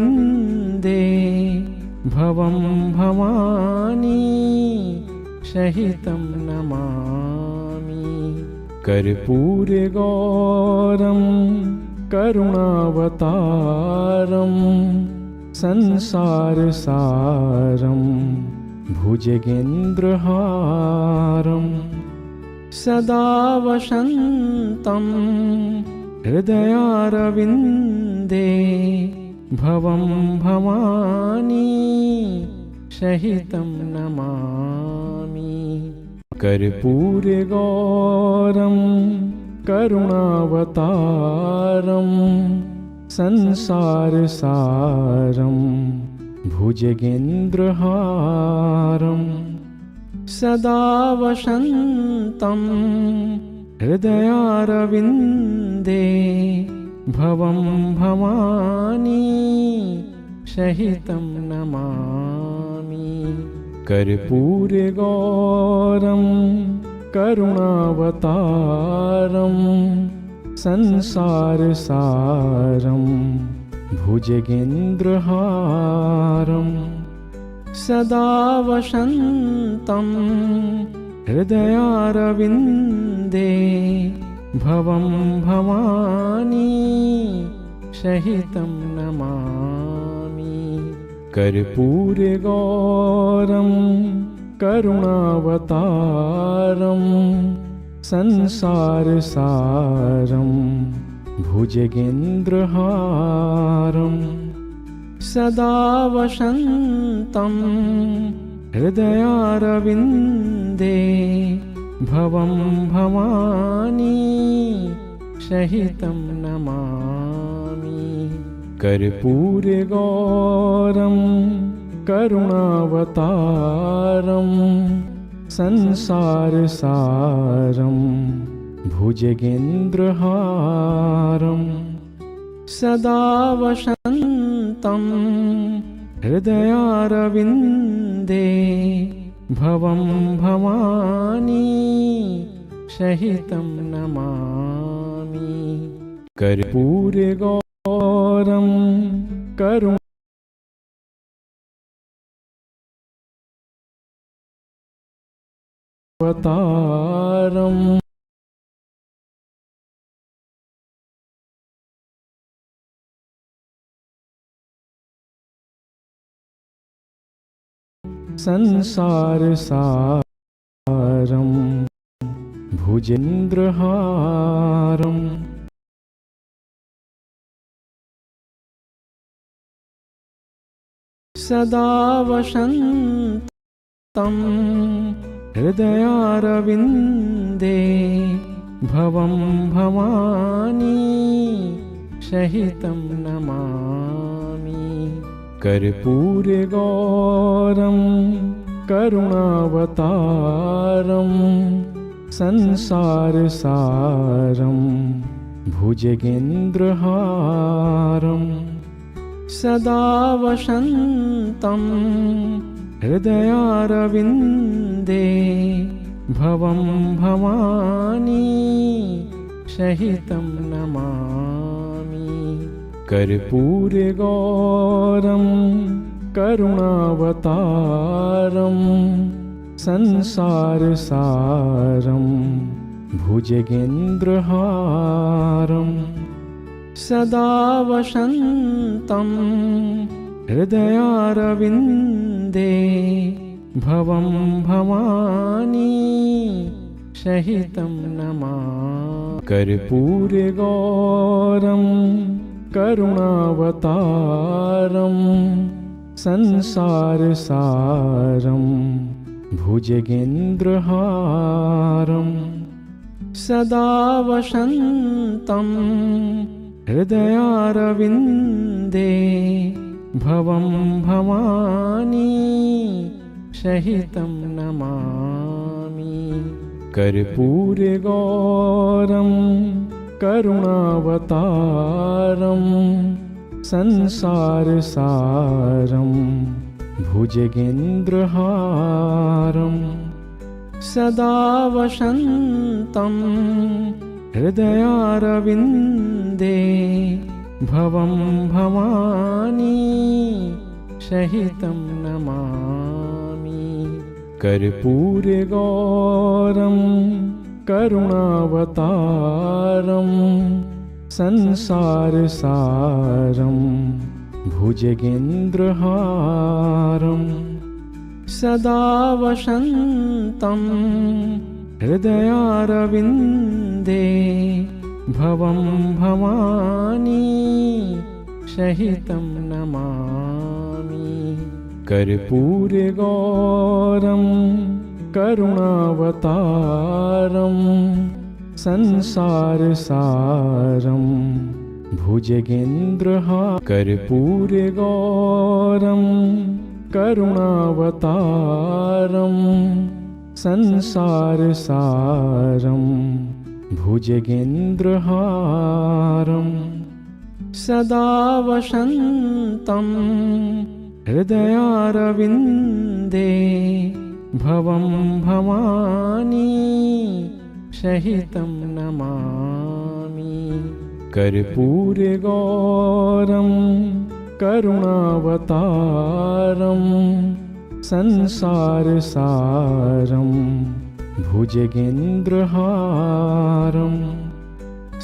भवं भवानी सहितं नमामि। कर्पूरगौरं करुणावतारं संसारसारं भुजगेन्द्रहारं सदा वसन्तं हृदयारविन्दे भवं भवानी सहितं नमामि। कर्पूरगौरं करुणावतारं संसारसारं भुजगेन्द्रहारं सदा वसन्तं हृदयारविन्दे भवं भवानी सहितं नमामि। कर्पूरगौरं करुणावतारं संसारसारं भुजगेन्द्रहारं सदा वसन्तं हृदयारविन्दे भवं भवानी सहितं नमामि। कर्पूरगौरं करुणावतारं संसारसारं भुजगेन्द्रहारं सदा वसन्तं हृदयारविन्दे भवं भवानी सहितं नमामि। कर्पूरगौरं करुणावतारं संसारसारं भुजगेन्द्रहारं सदा वसन्तं हृदयारविन्दे भवं भवानी सहितं नमामि। कर्पूरगौरं करुणावतारं संसारसारं भुजगेन्द्रहारं सदा वसन्तं हृदयारविन्दे भवं भवानी सहितं नमामि। कर्पूरगौरं करुणावतारं संसारसारं भुजगेन्द्रहारं सदा वसन्तं हृदयारविन्दे भवं भवानी सहितं नमामि। कर्पूरगौरं करुणावतारं संसारसारं भुजगेन्द्रहारं सदा वसन्तं हृदयारविन्दे भवं भवानी सहितं नमामि। कर्पूरगौरं करुणावतारं संसारसारं भुजगेन्द्रहारं सदा वसन्तं हृदयारविन्दे भवं भवानी सहितं नमामि। कर्पूरगौरं करुणावतारं संसारसारं भुजगेन्द्रहारं सदा वसन्तं हृदयारविन्दे भवं भवानी सहितं नमामि। कर्पूरगौरं करुणावतारं संसारसारं भुजगेन्द्रहारं सदा वसन्तं हृदयारविन्दे भवं भवानी सहितं नमामि। कर्पूरगौरं करुणावतारं संसारसारं भुजगेन्द्रहारं कर्पूरगौरं करुणावतारं संसारसारं भुजगेन्द्रहारं सदा वसन्तं हृदयारविन्दे भवं भवानी सहितं नमामि। कर्पूरगौरं करुणावतारं संसारसारं भुजगेन्द्रहारं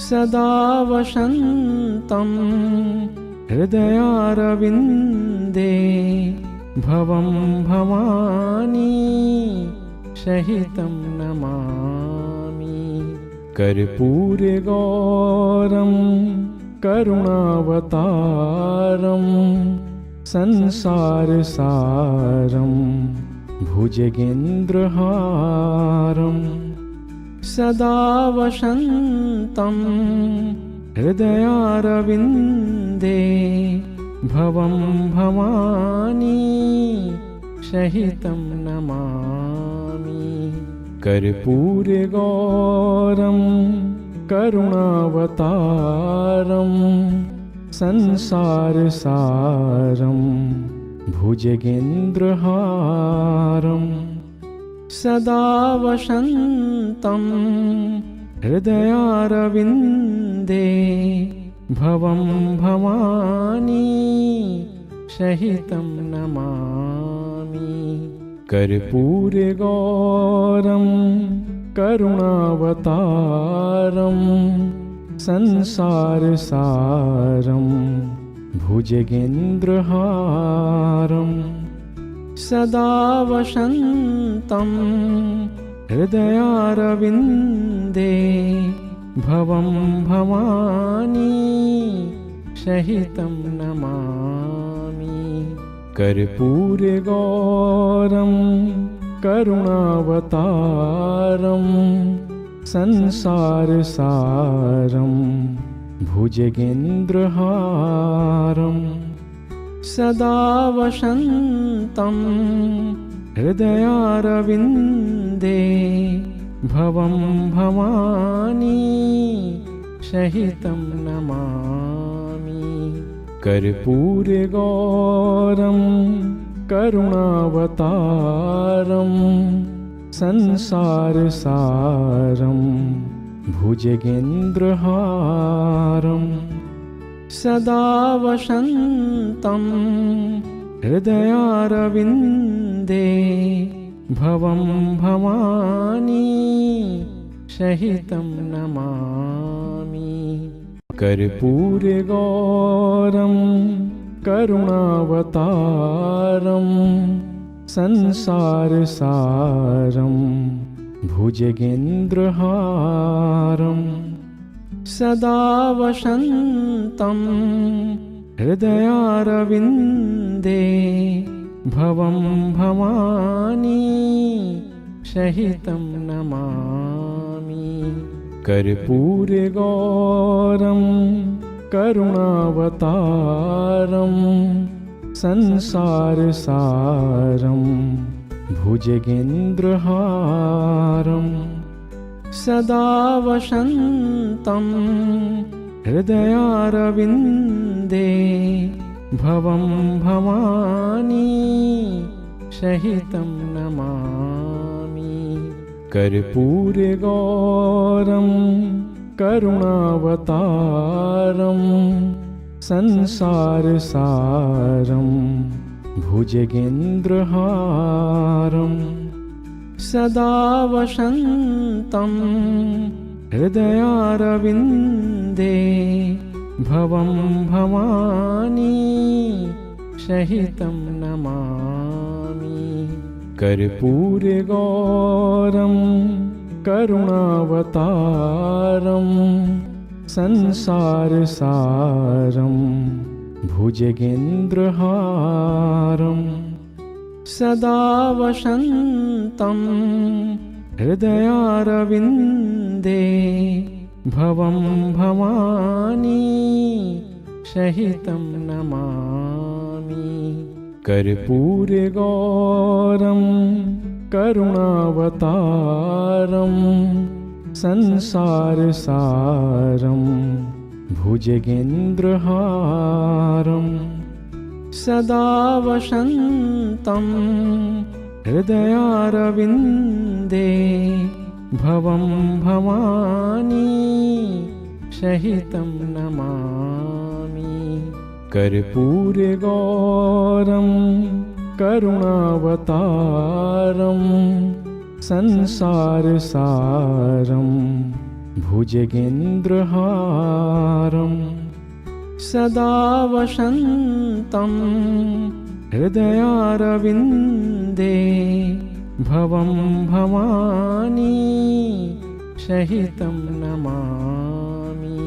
सदा वसन्तं हृदयारविन्दे भवं भवानी सहितं नमामि। कर्पूरगौरं करुणावतारं संसारसारं भुजगेन्द्रहारं सदा वसन्तं हृदयारविन्दे भवं भवानी सहितं नमामि। कर्पूरगौरं करुणावतारं संसारसारं भुजगेन्द्रहारं सदा वसन्तं हृदयारविन्दे भवं भवानी सहितं नमामि। कर्पूरगौरं करुणावतारं संसारसारं भुजगेन्द्रहारं सदा वसन्तं हृदयारविन्दे भवं भवानी सहितं नमामि। कर्पूरगौरं करुणावतारं संसारसारं भुजगेन्द्रहारं सदा वसन्तं हृदयारविन्दे भवं भवानी सहितं नमामि। कर्पूरगौरं करुणावतारं संसारसारं भुजगेन्द्रहारं सदा वसन्तं हृदयारविन्दे भवं भवानी सहितं नमामि। कर्पूरगौरं करुणावतारं संसारसारं भुजगेन्द्रहारं सदा वसन्तं हृदयारविन्दे भवं भवानी सहितं नमामि। कर्पूरगौरं करुणावतारं संसारसारं भुजगेन्द्रहारं सदा वसन्तं हृदयारविन्दे भवं भवानी सहितं नमामि। कर्पूरगौरं करुणावतारं संसारसारं भुजगेन्द्रहारं सदा वसन्तं हृदयारविन्दे भवं भवानी सहितं नमामि। कर्पूरगौरं करुणावतारं संसारसारं भुजगेन्द्रहारं सदा वसन्तं हृदयारविन्दे भवं भवानी सहितं नमामि। कर्पूरगौरं करुणावतारं संसारसारं भुजगेन्द्रहारं सदा वसन्तं हृदयारविन्दे भवं भवानी सहितं नमामि। कर्पूरगौरं करुणावतारं संसारसारं भुजगेन्द्रहारं सदा वसन्तं हृदयारविन्दे भवं भवानी सहितं नमामि।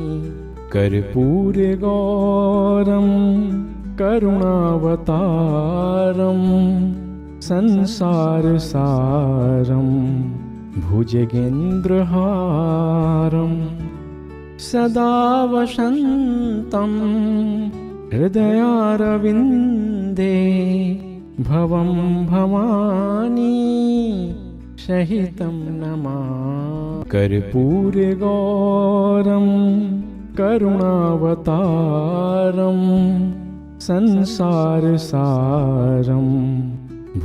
कर्पूरगौरं करुणावतारं संसारसारं भुजगेन्द्रहारं सदा वसन्तं हृदयारविन्दे भवं भवानी सहितं नमामि। कर्पूरगौरं करुणावतारं संसारसारं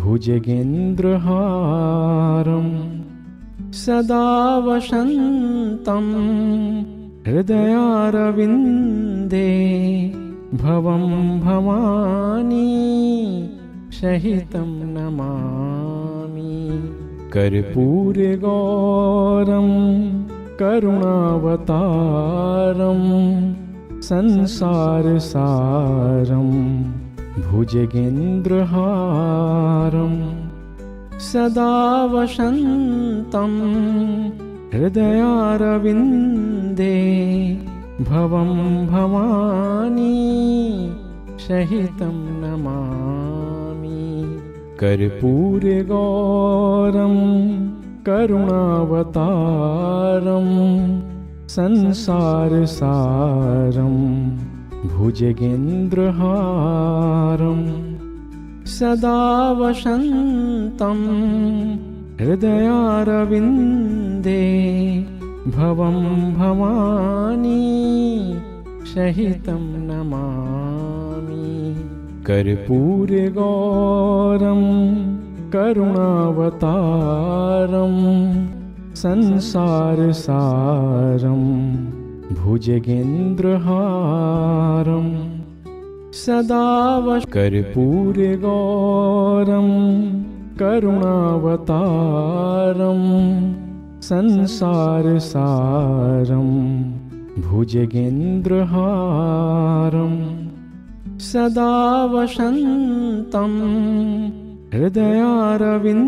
भुजगेन्द्रहारं सदा वसन्तं हृदयारविन्दे भवं भवानी सहितं नमामि। कर्पूरगौरं करुणावतारं संसारसारं भुजगेन्द्रहारं सदा वसन्तं हृदयारविन्दे भवं भवानी सहितं नमामि। कर्पूरगौरं करुणावतारं संसारसारं भुजगेन्द्रहारं सदा वसन्तं हृदयारविन्दे भवं भवानी सहितं नमामि। कर्पूरगौरं करुणावतारं संसारसारं भुजगेन्द्रहारं सदा कर्पूरगौरं करुणावतारं संसारसारं भुजगेन्द्रहारं सदा वसन्तं हृदयारविन्दे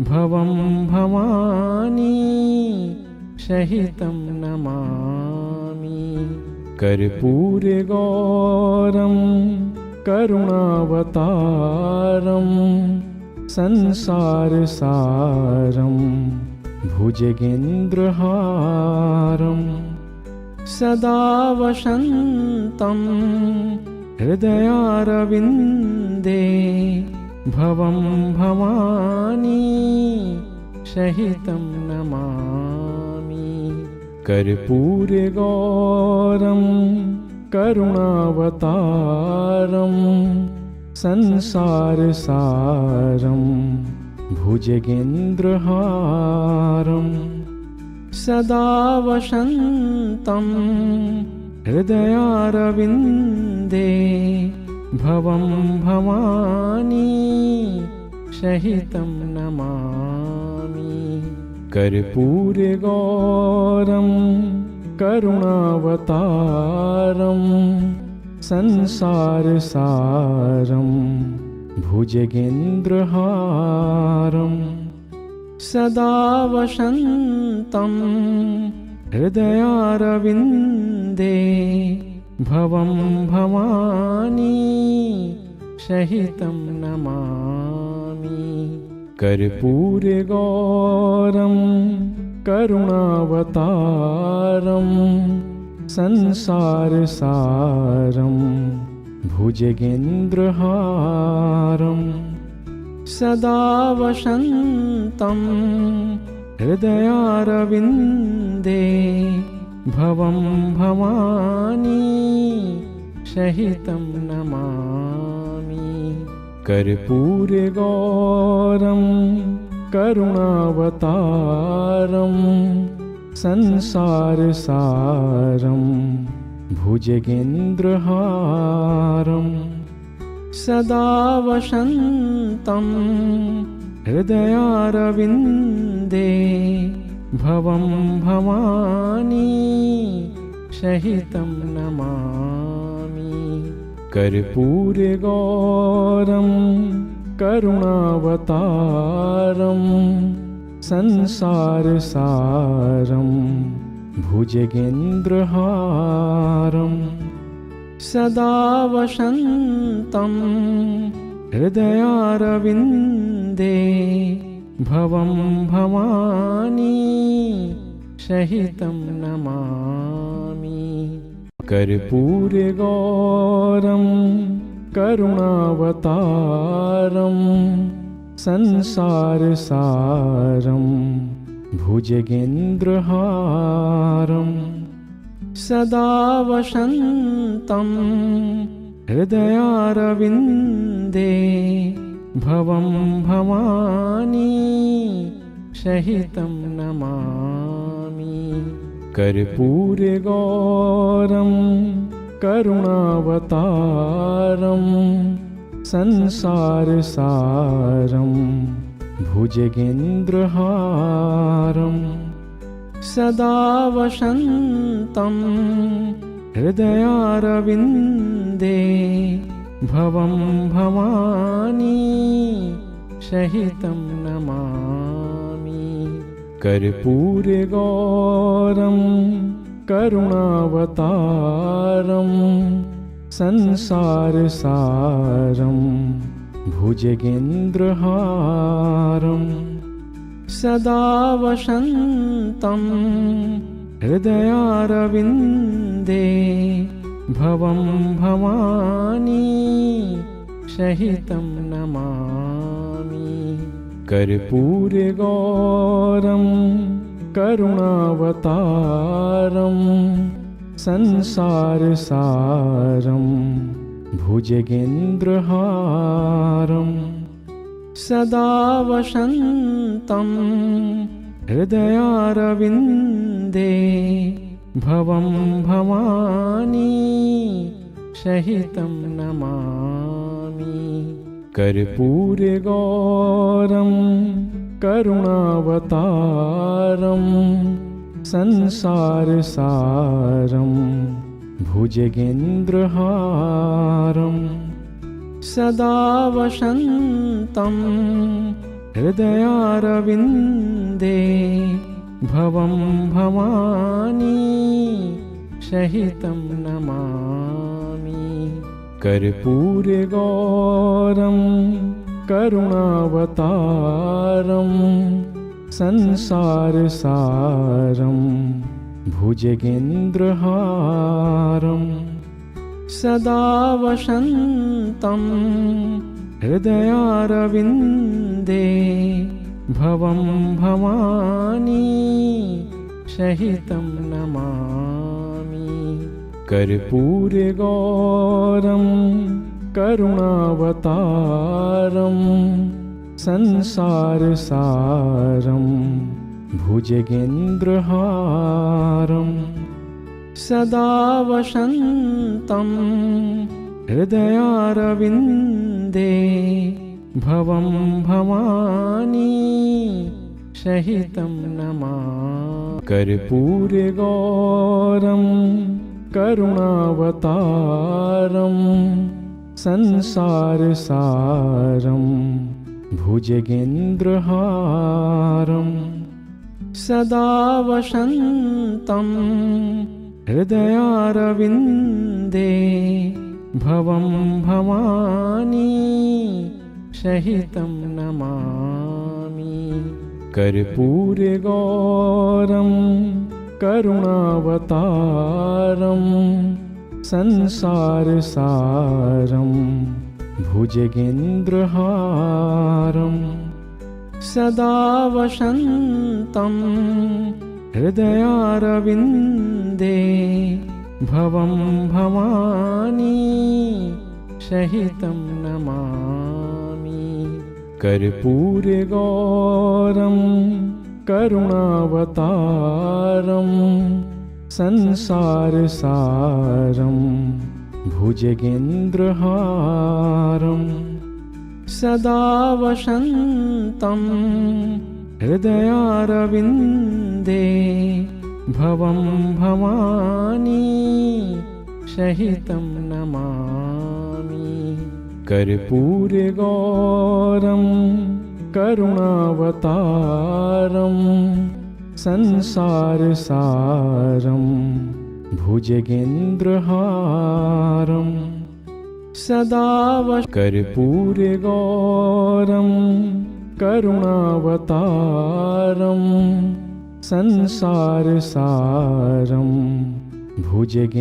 भवं भवानी सहितं नमामि। कर्पूरगौरं करुणावतारं संसारसारं भुजगेन्द्रहारं सदा वसन्तं हृदयारविन्दे भवं भवानी सहितं नमामि। कर्पूरगौरं करुणावतारं संसारसारं भुजगेन्द्रहारं सदा वसन्तं हृदयारविन्दे भवं भवानी सहितं नमामि। कर्पूरगौरं करुणावतारं संसारसारं भुजगेन्द्रहारं सदा वसन्तं हृदयारविन्दे भवं भवानी सहितं नमामि। कर्पूरगौरं करुणावतारं संसारसारं भुजगेन्द्रहारं सदा वसन्तं हृदयारविन्दे भवं भवानी सहितं नमामि। कर्पूरगौरं करुणावतारं संसारसारं भुजगेन्द्रहारं सदा वसन्तं हृदयारविन्दे भवं भवानी सहितं नमामि। कर्पूरगौरं करुणावतारं संसारसारं भुजगेन्द्रहारं सदा वसन्तं हृदयारविन्दे भवं भवानी सहितं नमामि। कर्पूरगौरं करुणावतारं संसारसारं भुजगेन्द्रहारं सदा वसन्तं हृदयारविन्दे भवं भवानी सहितं नमामि। कर्पूरगौरं करुणावतारं संसारसारं भुजगेन्द्रहारं सदा वसन्तं हृदयारविन्दे भवं भवानी सहितं नमामि। कर्पूरगौरं करुणावतारं संसारसारं भुजगेन्द्रहारं सदा वसन्तं हृदयारविन्दे भवं भवानी सहितं नमामि। कर्पूरगौरं करुणावतारं संसारसारं भुजगेन्द्रहारं सदा वसन्तं हृदयारविन्दे भवं भवानी सहितं नमामि। कर्पूरगौरं करुणावतारं संसारसारं भुजगेन्द्रहारं सदा वसन्तं हृदयारविन्दे भवं भवानी सहितं नमामि। कर्पूरगौरं करुणावतारं संसारसारं भुजगेन्द्रहारं सदा वसन्तं हृदयारविन्दे भवं भवानी सहितं नमामि। कर्पूरगौरं करुणावतारं संसारसारं भुजगेन्द्रहारं सदा वसन्तं हृदयारविन्दे भवं भवानी सहितं नमामि। कर्पूरगौरं करुणावतारं संसारसारं भुजगेन्द्रहारं सदा वसन्तं हृदयारविन्दे भवं भवानी सहितं नमामि। कर्पूरगौरं करुणावतारं संसारसारं भुजगेन्द्रहारं सदा वसन्तं हृदयारविन्दे भवं भवानी सहितं नमामि। कर्पूरगौरं करुणावतारं संसारसारं भुजगेन्द्रहारं सदा वसन्तं हृदयारविन्दे भवं भवानी सहितं नमामि। कर्पूरगौरं करुणावतारं संसारसारं भुजगेन्द्रहारं सदा कर्पूरगौरं करुणावतारं संसारसारं भुजगेन्द्रहारं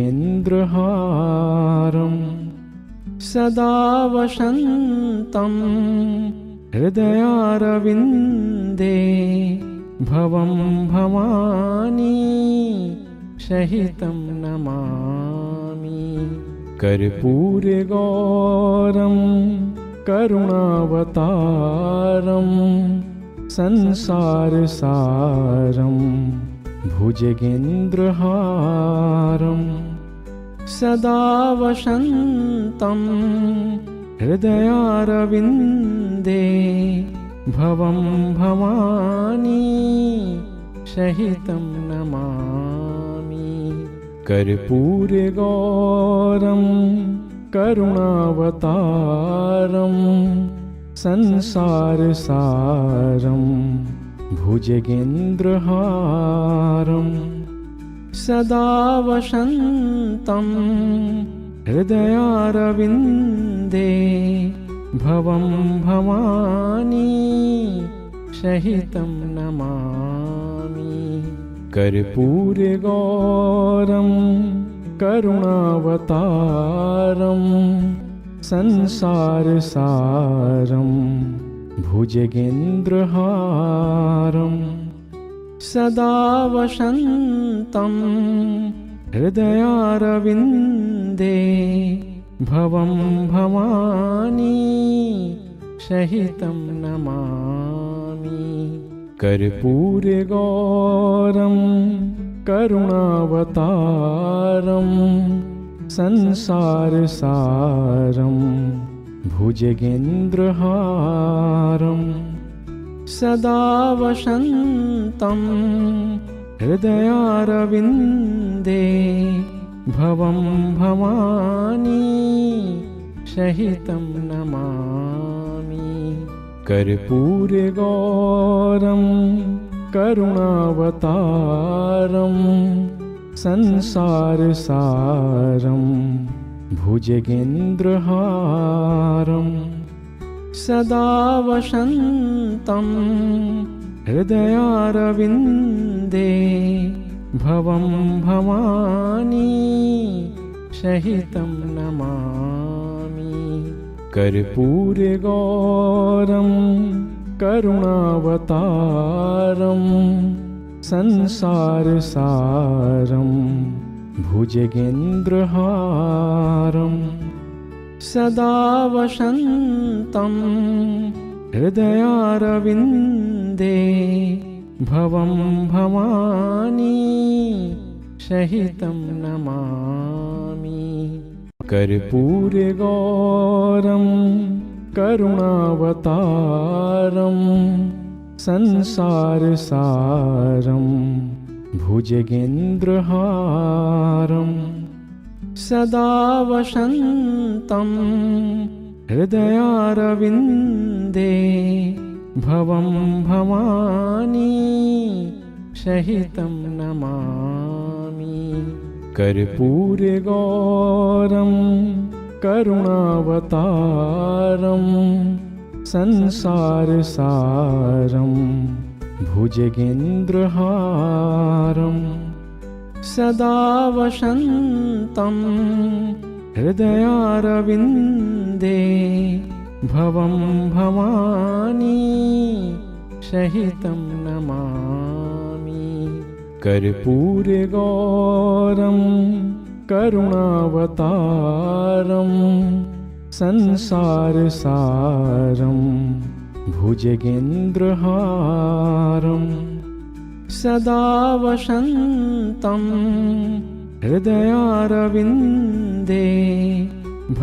सदा वसन्तं हृदयारविन्दे भवं भवानी सहितं नमामि। कर्पूरगौरं करुणावतारं संसारसारं भुजगेन्द्रहारं सदा वसन्तं हृदयारविन्दे भवं भवानी सहितं नमामि। कर्पूरगौरं करुणावतारं संसारसारं भुजगेन्द्रहारं सदा वसन्तं हृदयारविन्दे भवं भवानी सहितं नमामि। कर्पूरगौरं करुणावतारं संसारसारं भुजगेन्द्रहारं सदा वसन्तं हृदयारविन्दे भवं भवानी सहितं नमामि। कर्पूरगौरं करुणावतारं संसारसारं भुजगेन्द्रहारं सदा वसन्तं हृदयारविन्दे भवं भवानी सहितं नमामि। कर्पूरगौरं करुणावतारं संसारसारं भुजगेन्द्रहारं सदा वसन्तं हृदयारविन्दे भवं भवानी सहितं नमामि। कर्पूरगौरं करुणावतारं संसारसारं भुजगेन्द्रहारं सदा वसन्तं हृदयारविन्दे भवं भवानी सहितं नमामि। कर्पूरगौरं करुणावतारं संसारसारं भुजगेन्द्रहारं सदा वसन्तं हृदयारविन्दे भवं भवानी सहितं नमामि। कर्पूरगौरं करुणावतारं संसारसारं भुजगेन्द्रहारं सदा वसन्तं हृदयारविन्दे भवं भवानी सहितं नमामि। कर्पूरगौरं करुणावतारं संसारसारं भुजगेन्द्रहारं सदा वसन्तं हृदयारविन्दे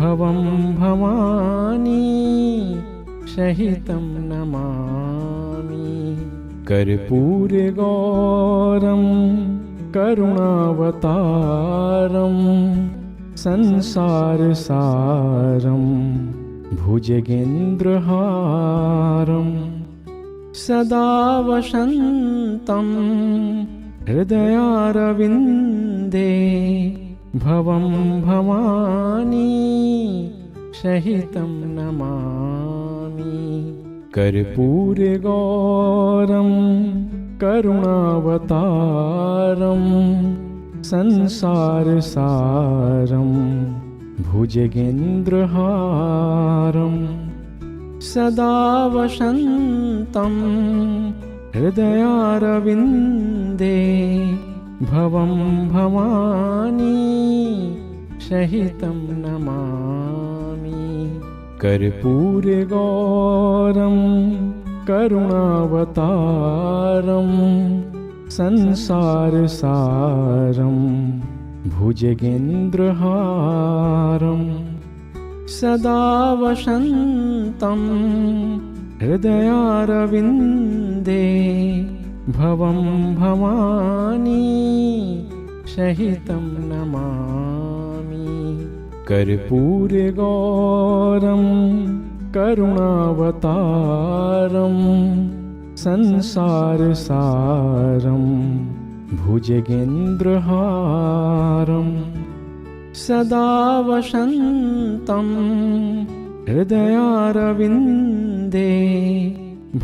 भवं भवानी सहितं नमामि। कर्पूरगौरं करुणावतारं संसारसारं भुजगेन्द्रहारं सदा वसन्तं हृदयारविन्दे भवं भवानी सहितं नमामि। कर्पूरगौरं करुणावतारं संसारसारं भुजगेन्द्रहारं सदा वसन्तं हृदयारविन्दे भवं भवानी सहितं नमामि। कर्पूरगौरं करुणावतारं संसारसारं भुजगेन्द्रहारं सदा वसन्तं हृदयारविन्दे भवं भवानी सहितं नमामि। कर्पूरगौरं करुणावतारं संसारसारं भुजगेन्द्रहारं सदा वसन्तं हृदयारविन्दे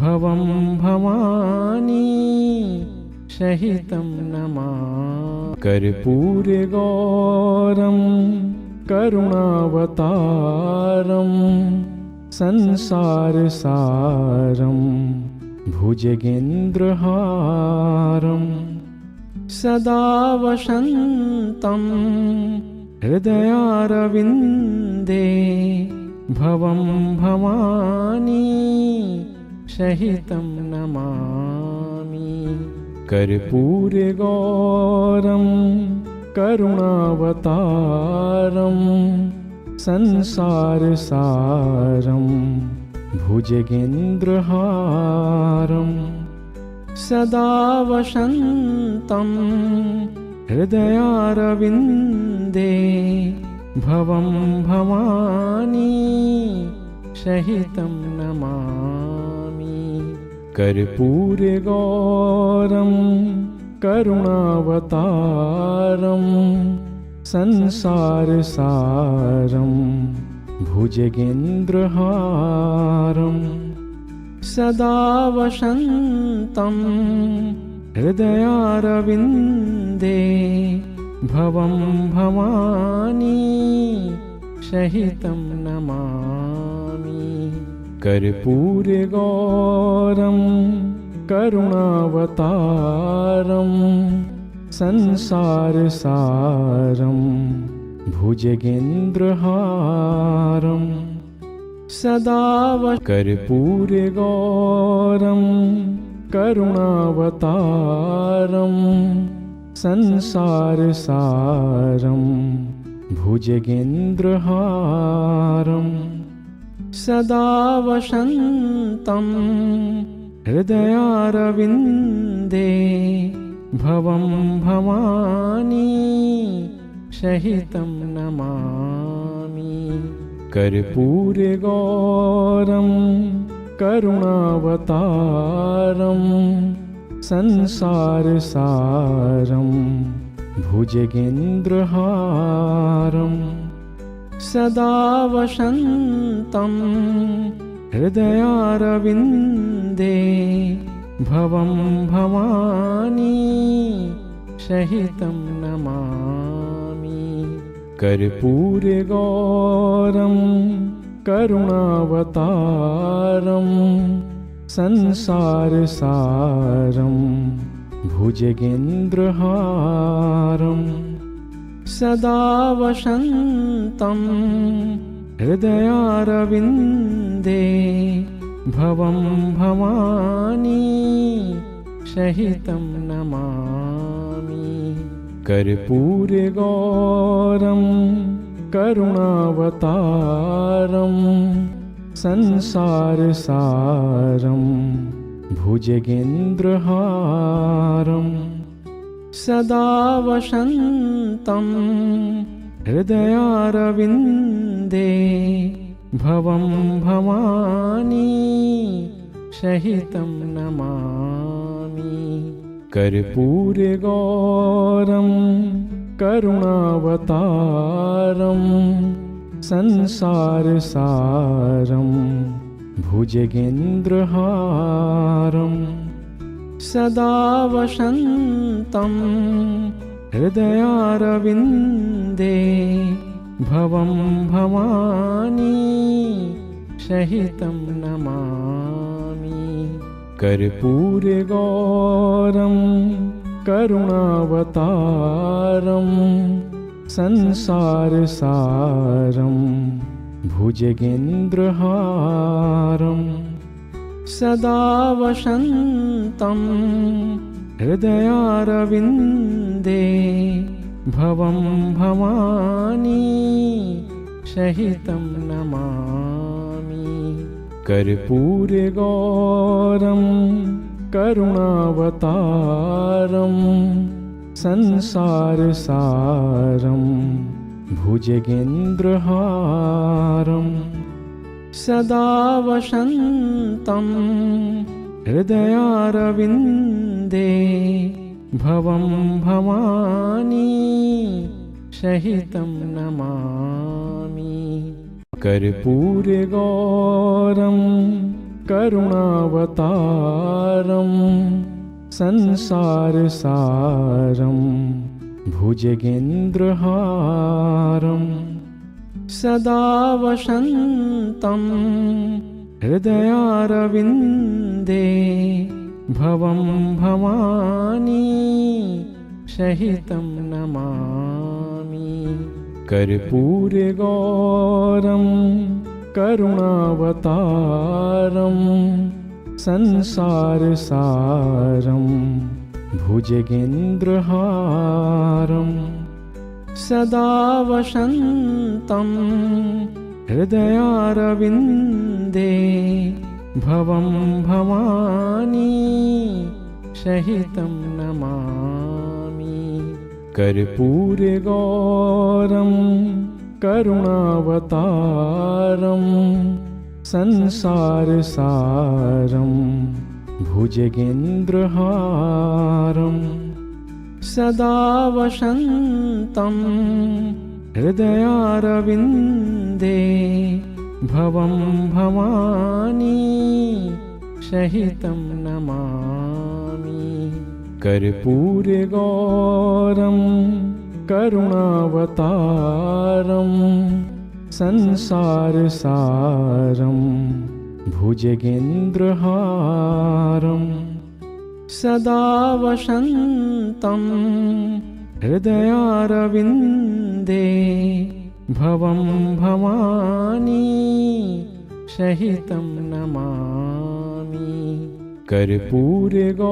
भवं भवानी सहितं नमामि। कर्पूरगौरं करुणावतारं संसारसारं भुजगेन्द्रहारं सदा वसन्तं हृदयारविन्दे भवं भवानी सहितं नमामि। कर्पूरगौरं करुणावतारं संसारसारं भुजगेन्द्रहारं सदा वसन्तं हृदयारविन्दे भवं भवानी सहितं नमामि। कर्पूरगौरं करुणावतारं संसारसारं भुजगेन्द्रहारं सदा वसन्तं हृदयारविन्दे भवं भवानी सहितं नमामि। कर्पूरगौरं करुणावतारं संसारसारं भुजगेन्द्रहारं सदा कर्पूरगौरं करुणावतारं संसारसारं भुजगेन्द्रहारं सदा वसन्तं हृदयारविन्दे भवं भवानी सहितं नमामि। कर्पूरगौरं करुणावतारं संसारसारं भुजगेन्द्रहारं सदा वसन्तं हृदयारविन्दे भवं भवानी सहितं नमामि। कर्पूरगौरं करुणावतारं संसारसारं भुजगेन्द्रहारं सदा वसन्तं हृदयारविन्दे भवं भवानी सहितं नमामि। कर्पूरगौरं करुणावतारं संसारसारं भुजगेन्द्रहारं सदा वसन्तं हृदयारविन्दे भवं भवानी सहितं नमामि। कर्पूरगौरं करुणावतारं संसारसारं भुजगेन्द्रहारं सदा वसन्तं हृदयारविन्दे भवं भवानी सहितं नमामि। कर्पूरगौरं करुणावतारं संसारसारं भुजगेन्द्रहारं सदा वसन्तं हृदयारविन्दे भवं भवानी सहितं नमामि। कर्पूरगौरं करुणावतारं संसारसारं भुजगेन्द्रहारं सदा वसन्तं हृदयारविन्दे भवं भवानी सहितं नमामि। कर्पूरगौरं करुणावतारं संसारसारं भुजगेन्द्रहारं सदा वसन्तं हृदयारविन्दे भवं भवानी सहितं नमामि। कर्पूरगौरं करुणावतारं संसारसारं भुजगेन्द्रहारं सदा वसन्तं हृदयारविन्दे भवं भवानी सहितं नमामि। कर्पूरगौरं करुणावतारं संसारसारं भुजगेन्द्रहारं सदा वसन्तं हृदयारविन्दे भवं भवानी सहितं नमामि। कर्पूरगौरं करुणावतारं संसारसारं भुजगेन्द्रहारं सदा वसन्तं हृदयारविन्दे भवं भवानी सहितं नमामि। कर्पूरगौरं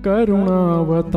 करुणावतारं